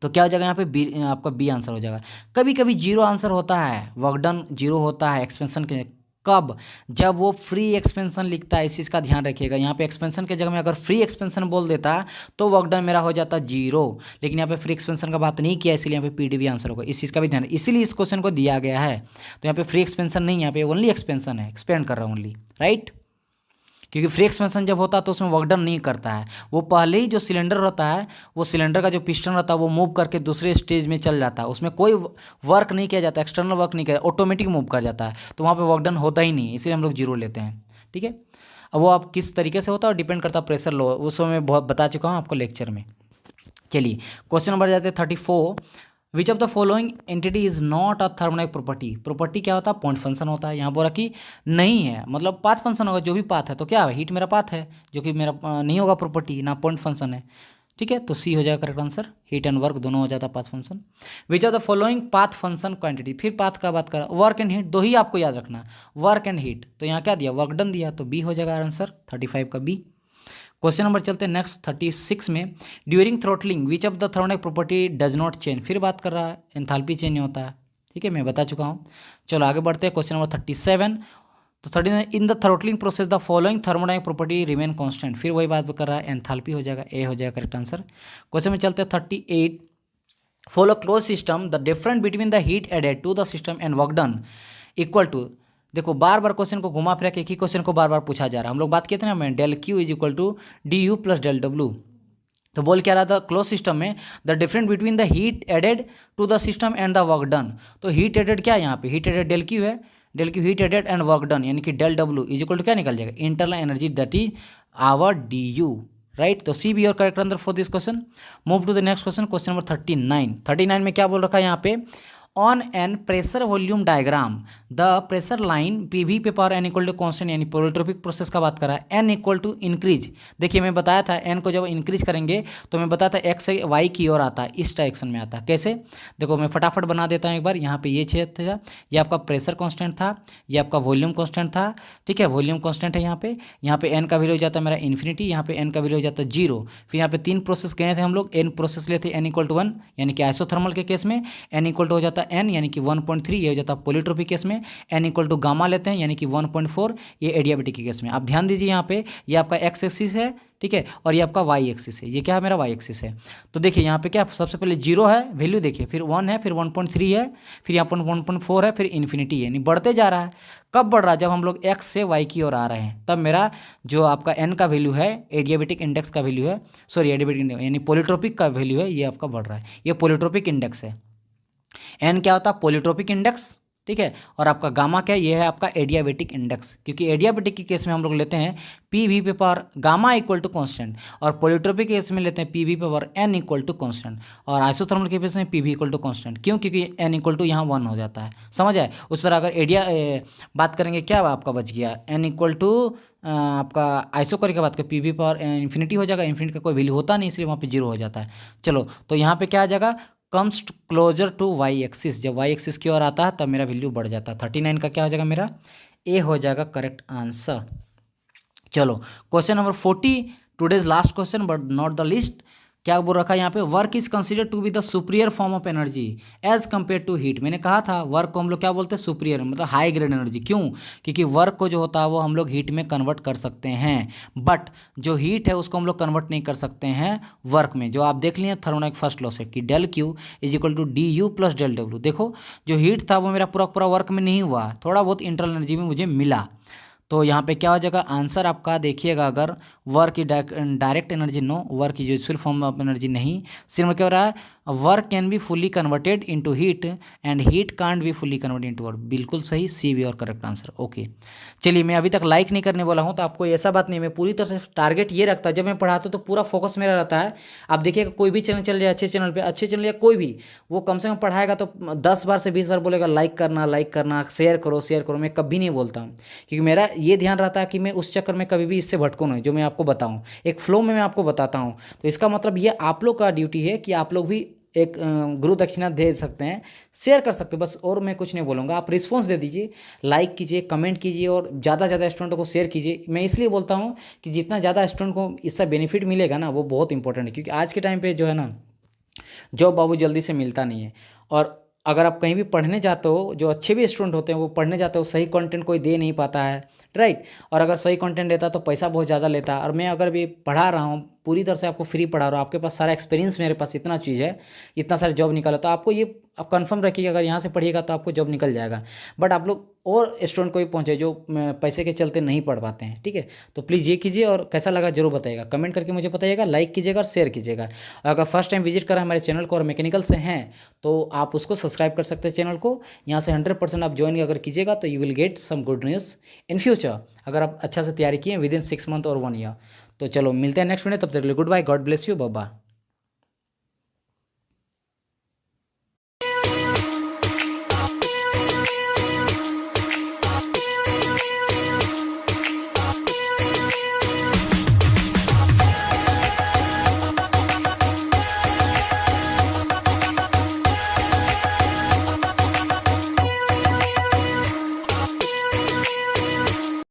तो क्या हो जाएगा यहाँ पे बी, आपका बी आंसर हो जाएगा। कभी कभी जीरो आंसर होता है, वर्क डन जीरो होता है एक्सपेंशन के, कब? जब वो फ्री एक्सपेंशन लिखता है, इस चीज़ का ध्यान रखिएगा। यहाँ पे एक्सपेंशन के जगह में अगर फ्री एक्सपेंशन बोल देता तो वर्क डन मेरा हो जाता जीरो, लेकिन यहाँ पे फ्री एक्सपेंशन का बात नहीं किया, इसलिए यहाँ पे PdV आंसर होगा। इस चीज़ का भी ध्यान, इसीलिए इस क्वेश्चन को दिया गया है। तो यहाँ पे फ्री एक्सपेंशन नहीं, यहाँ पे ओनली एक्सपेंशन है, एक्सपेंड कर रहा हूँ ओनली, राइट। क्योंकि फ्री एक्सपेंसन जब होता है तो उसमें वर्क डन नहीं करता है, वो पहले ही जो सिलेंडर रहता है, वो सिलेंडर का जो पिस्टन रहता है वो मूव करके दूसरे स्टेज में चल जाता है, उसमें कोई वर्क नहीं किया जाता, एक्सटर्नल वर्क नहीं किया, ऑटोमेटिक मूव कर जाता है, तो वहाँ पे वर्क डन होता ही नहीं है, इसलिए हम लोग जीरो लेते हैं, ठीक है। अब वो आप किस तरीके से होता है और डिपेंड करता है प्रेशर लो, उसको मैं बहुत बता चुका हूँ आपको लेक्चर में। चलिए क्वेश्चन नंबर जाते हैं 34। Which of the following entity is not a thermodynamic property. Property क्या होता है? पॉइंट फंक्शन होता है। यहाँ बोला कि नहीं है, मतलब पाथ फंक्शन होगा, जो भी पाथ है, तो क्या है? हीट मेरा पाथ है, जो कि मेरा नहीं होगा प्रॉपर्टी, ना पॉइंट फंक्शन है, ठीक है। तो सी हो जाएगा correct answer, heat and work दोनों हो जाता है path function. Which of the following path function quantity, फिर पाथ का बात करा, वर्क एंड हीट, दो ही आपको याद रखना, वर्क एंड हीट। तो यहाँ क्या दिया? वर्क डन दिया, तो बी हो जाएगा आंसर 35 का बी। क्वेश्चन नंबर चलते हैं नेक्स्ट 36 में। During throttling which of the thermodynamic property does not change, फिर बात कर रहा है एंथैल्पी चेंज नहीं होता है, ठीक है, मैं बता चुका हूँ। चलो आगे बढ़ते हैं क्वेश्चन नंबर 37। तो 39 in the throttling process the following thermodynamic property remain constant, फिर वही बात कर रहा है, एंथैल्पी हो जाएगा, ए हो जाएगा करेक्ट आंसर। क्वेश्चन में चलते हैं 38। Follow close system the difference between the heat added to the system and work done equal to. देखो बार बार क्वेश्चन को घुमा फिरा के एक ही क्वेश्चन को बार बार पूछा जा रहा है। हम लोग बात किए थे ना, मैं del Q is equal to DU plus del W. तो बोल क्या रहा था? क्लोज सिस्टम में the difference between the heat added to the system and the work done. तो हीट एडेड क्या है यहाँ पे? हीट एडेड डेल क्यू है, del Q heat added and work done, यानी कि del W is equal to क्या निकल जाएगा? Internal energy that is our DU, right. तो सी बी और correct answer for this question. Move to the next question, question number 39। 39 में क्या बोल रखा है यहाँ पे? On an pressure volume diagram the pressure line PV पे power N equal to constant, यानी पोलिट्रोपिक प्रोसेस का बात कर रहा है। एन इक्वल टू इंक्रीज, देखिए मैं बताया था एन को जब इंक्रीज करेंगे तो मैं बताया था एक्स से वाई की ओर आता है, इस डायरेक्शन में आता है। कैसे, देखो मैं फटाफट बना देता हूँ एक बार। यहाँ पे ये छेद था, ये आपका प्रेशर कांस्टेंट था, ये आपका वॉल्यूम कांस्टेंट था, ठीक है, वॉल्यूम कांस्टेंट है। यहाँ पे एन का वैल्यू हो जाता है मेरा इन्फिनिटी, यहाँ पे एन का वैल्यू हो जाता है 0। फिर यहाँ पे 3 प्रोसेस गए थे हम लोग, एन प्रोसेस लिए थे एन इक्वल टू 1, यानी कि आइसोथर्मल के केस में एन इक्वल टू हो जाता है एन, यानी कि 1.3, ये हो जाता है पॉलीट्रोपिक केस में। एन इक्वल टू गामा लेते हैं, यानी कि 1.4, ये एडियाबेटिक के केस में। आप ध्यान दीजिए यहाँ पे ये आपका एक्स एक्सिस है, ठीक है, और ये आपका वाई एक्सिस है। ये क्या है, मेरा वाई एक्सिस है। तो देखिए यहाँ पे क्या, सबसे पहले 0 है वैल्यू, देखिए फिर 1 है, फिर 1.3 है, फिर यहाँ पर 1.4 है, फिर इन्फिनिटी है, यानी बढ़ते जा रहा है। कब बढ़ रहा है, जब हम लोग एक्स से वाई की ओर आ रहे हैं, तब मेरा जो आपका एन का वैल्यू है, एडियाबेटिक इंडेक्स का वैल्यू है, सॉरी एडियाबेटिक इंडेक्स यानी पॉलीट्रोपिक का वैल्यू है, ये आपका बढ़ रहा है। ये पॉलीट्रोपिक इंडेक्स है। एन क्या होता है, पॉलीट्रोपिक इंडेक्स, ठीक है, और आपका गामा क्या है, ये है आपका एडियाबेटिक इंडेक्स। क्योंकि एडियाबेटिक के केस में हम लोग लेते हैं पी वी पे power gamma equal to constant, और पॉलीट्रोपिक के केस में लेते हैं पी वी पे power N equal to constant, और आइसोथर्मल के केस में P V equal to constant. क्यों, क्योंकि एन इक्वल टू यहाँ 1 हो जाता है, समझ आए। उस तरह अगर बात करेंगे, क्या आपका बच गया, एन इक्वल टू आपका आइसोकोरिक की बात करें, पी वी पावर इन्फिनिटी हो जाएगा, इन्फिनिटी का कोई वैल्यू होता नहीं, इसलिए वहाँ पे 0 हो जाता है। चलो तो यहाँ पे क्या आ जाएगा, comes closer to Y axis, जब वाई एक्सिस की ओर आता है तब मेरा वैल्यू बढ़ जाता है। 39 का क्या हो जाएगा, मेरा ए हो जाएगा करेक्ट आंसर। चलो question number 40, today's last question but not the list. क्या बोल रखा है यहाँ पे, work is considered to be the superior form of energy as compare to heat. मैंने कहा था वर्क को हम लोग क्या बोलते हैं, सुपीरियर, मतलब हाई ग्रेड एनर्जी। क्यों, क्योंकि वर्क को जो होता है वो हम लोग हीट में कन्वर्ट कर सकते हैं, बट जो हीट है उसको हम लोग कन्वर्ट नहीं कर सकते हैं वर्क में। जो आप देख लिए थर्मोडायनामिक फर्स्ट लॉ से कि del Q is equal to D U plus del W. देखो जो हीट था वो मेरा पूरा पूरा वर्क में नहीं हुआ, थोड़ा बहुत इंटरनल एनर्जी में मुझे मिला। तो यहाँ पे क्या हो जाएगा आंसर आपका, देखिएगा अगर वर्क की डायरेक्ट एनर्जी नो, वर्क की यूजफुल फॉर्म ऑफ एनर्जी नहीं, सिर्फ क्या हो रहा है, work can be fully converted into heat and heat can't be fully converted into work. बिल्कुल सही, सी भी और करेक्ट आंसर। ओके चलिए, मैं अभी तक लाइक नहीं करने वाला हूँ, तो आपको ऐसा बात नहीं, मैं पूरी तरह से टारगेट ये रखता है, जब मैं पढ़ाता हूँ तो पूरा फोकस मेरा रहता है। आप देखिएगा कोई भी चैनल चल जाए, अच्छे चैनल पे, अच्छे चैनल या कोई भी, वो कम से कम पढ़ाएगा तो 10 बार से 20 बार बोलेगा लाइक करना, शेयर करो। मैं कभी नहीं बोलता हूँ, क्योंकि मेरा ये ध्यान रहता है कि मैं उस चक्कर में कभी भी इससे भटकूँ नहीं, जो मैं आपको बताऊँ एक फ्लो में मैं आपको बताता हूँ। तो इसका मतलब ये आप लोग का ड्यूटी है कि आप लोग भी एक गुरु दक्षिणा दे सकते हैं, शेयर कर सकते हैं, बस और मैं कुछ नहीं बोलूँगा। आप रिस्पॉन्स दे दीजिए, लाइक कीजिए, कमेंट कीजिए, और ज़्यादा से ज़्यादा स्टूडेंटों को शेयर कीजिए। मैं इसलिए बोलता हूँ कि जितना ज़्यादा स्टूडेंट को इससे बेनिफिट मिलेगा ना, वो बहुत इंपॉर्टेंट है, क्योंकि आज के टाइम पे जो है ना, जॉब बाबू जल्दी से मिलता नहीं है। और अगर आप कहीं भी पढ़ने जाते हो, जो अच्छे भी स्टूडेंट होते हैं वो पढ़ने जाते हो, सही कंटेंट कोई दे नहीं पाता है, राइट। और अगर सही कंटेंट देता तो पैसा बहुत ज़्यादा लेता। और मैं अगर भी पढ़ा रहा हूँ, पूरी तरह से आपको फ्री पढ़ा रहा हूँ, आपके पास सारा एक्सपीरियंस, मेरे पास इतना चीज़ है, इतना सारा जॉब निकाला, तो आपको ये आप कंफर्म रखिएगा, अगर यहाँ से पढ़िएगा तो आपको जॉब निकल जाएगा। बट आप लोग और स्टूडेंट को भी पहुँचे जो पैसे के चलते नहीं पढ़ पाते हैं, ठीक है। तो प्लीज़ ये कीजिए, और कैसा लगा जरूर बताइएगा, कमेंट करके मुझे बताइएगा, लाइक कीजिएगा और शेयर कीजिएगा। अगर फर्स्ट टाइम विजिट करा हमारे चैनल को और मैकेनिकल से हैं तो आप उसको सब्सक्राइब कर सकते हैं चैनल को। यहाँ से 100% आप ज्वाइन अगर कीजिएगा तो you will get some good news in future, अगर आप अच्छा से तैयारी किए विद इन 6 मंथ और 1 ईयर। तो चलो मिलते हैं नेक्स्ट वीडियो, तब तक के लिए good bye, God bless you, bye.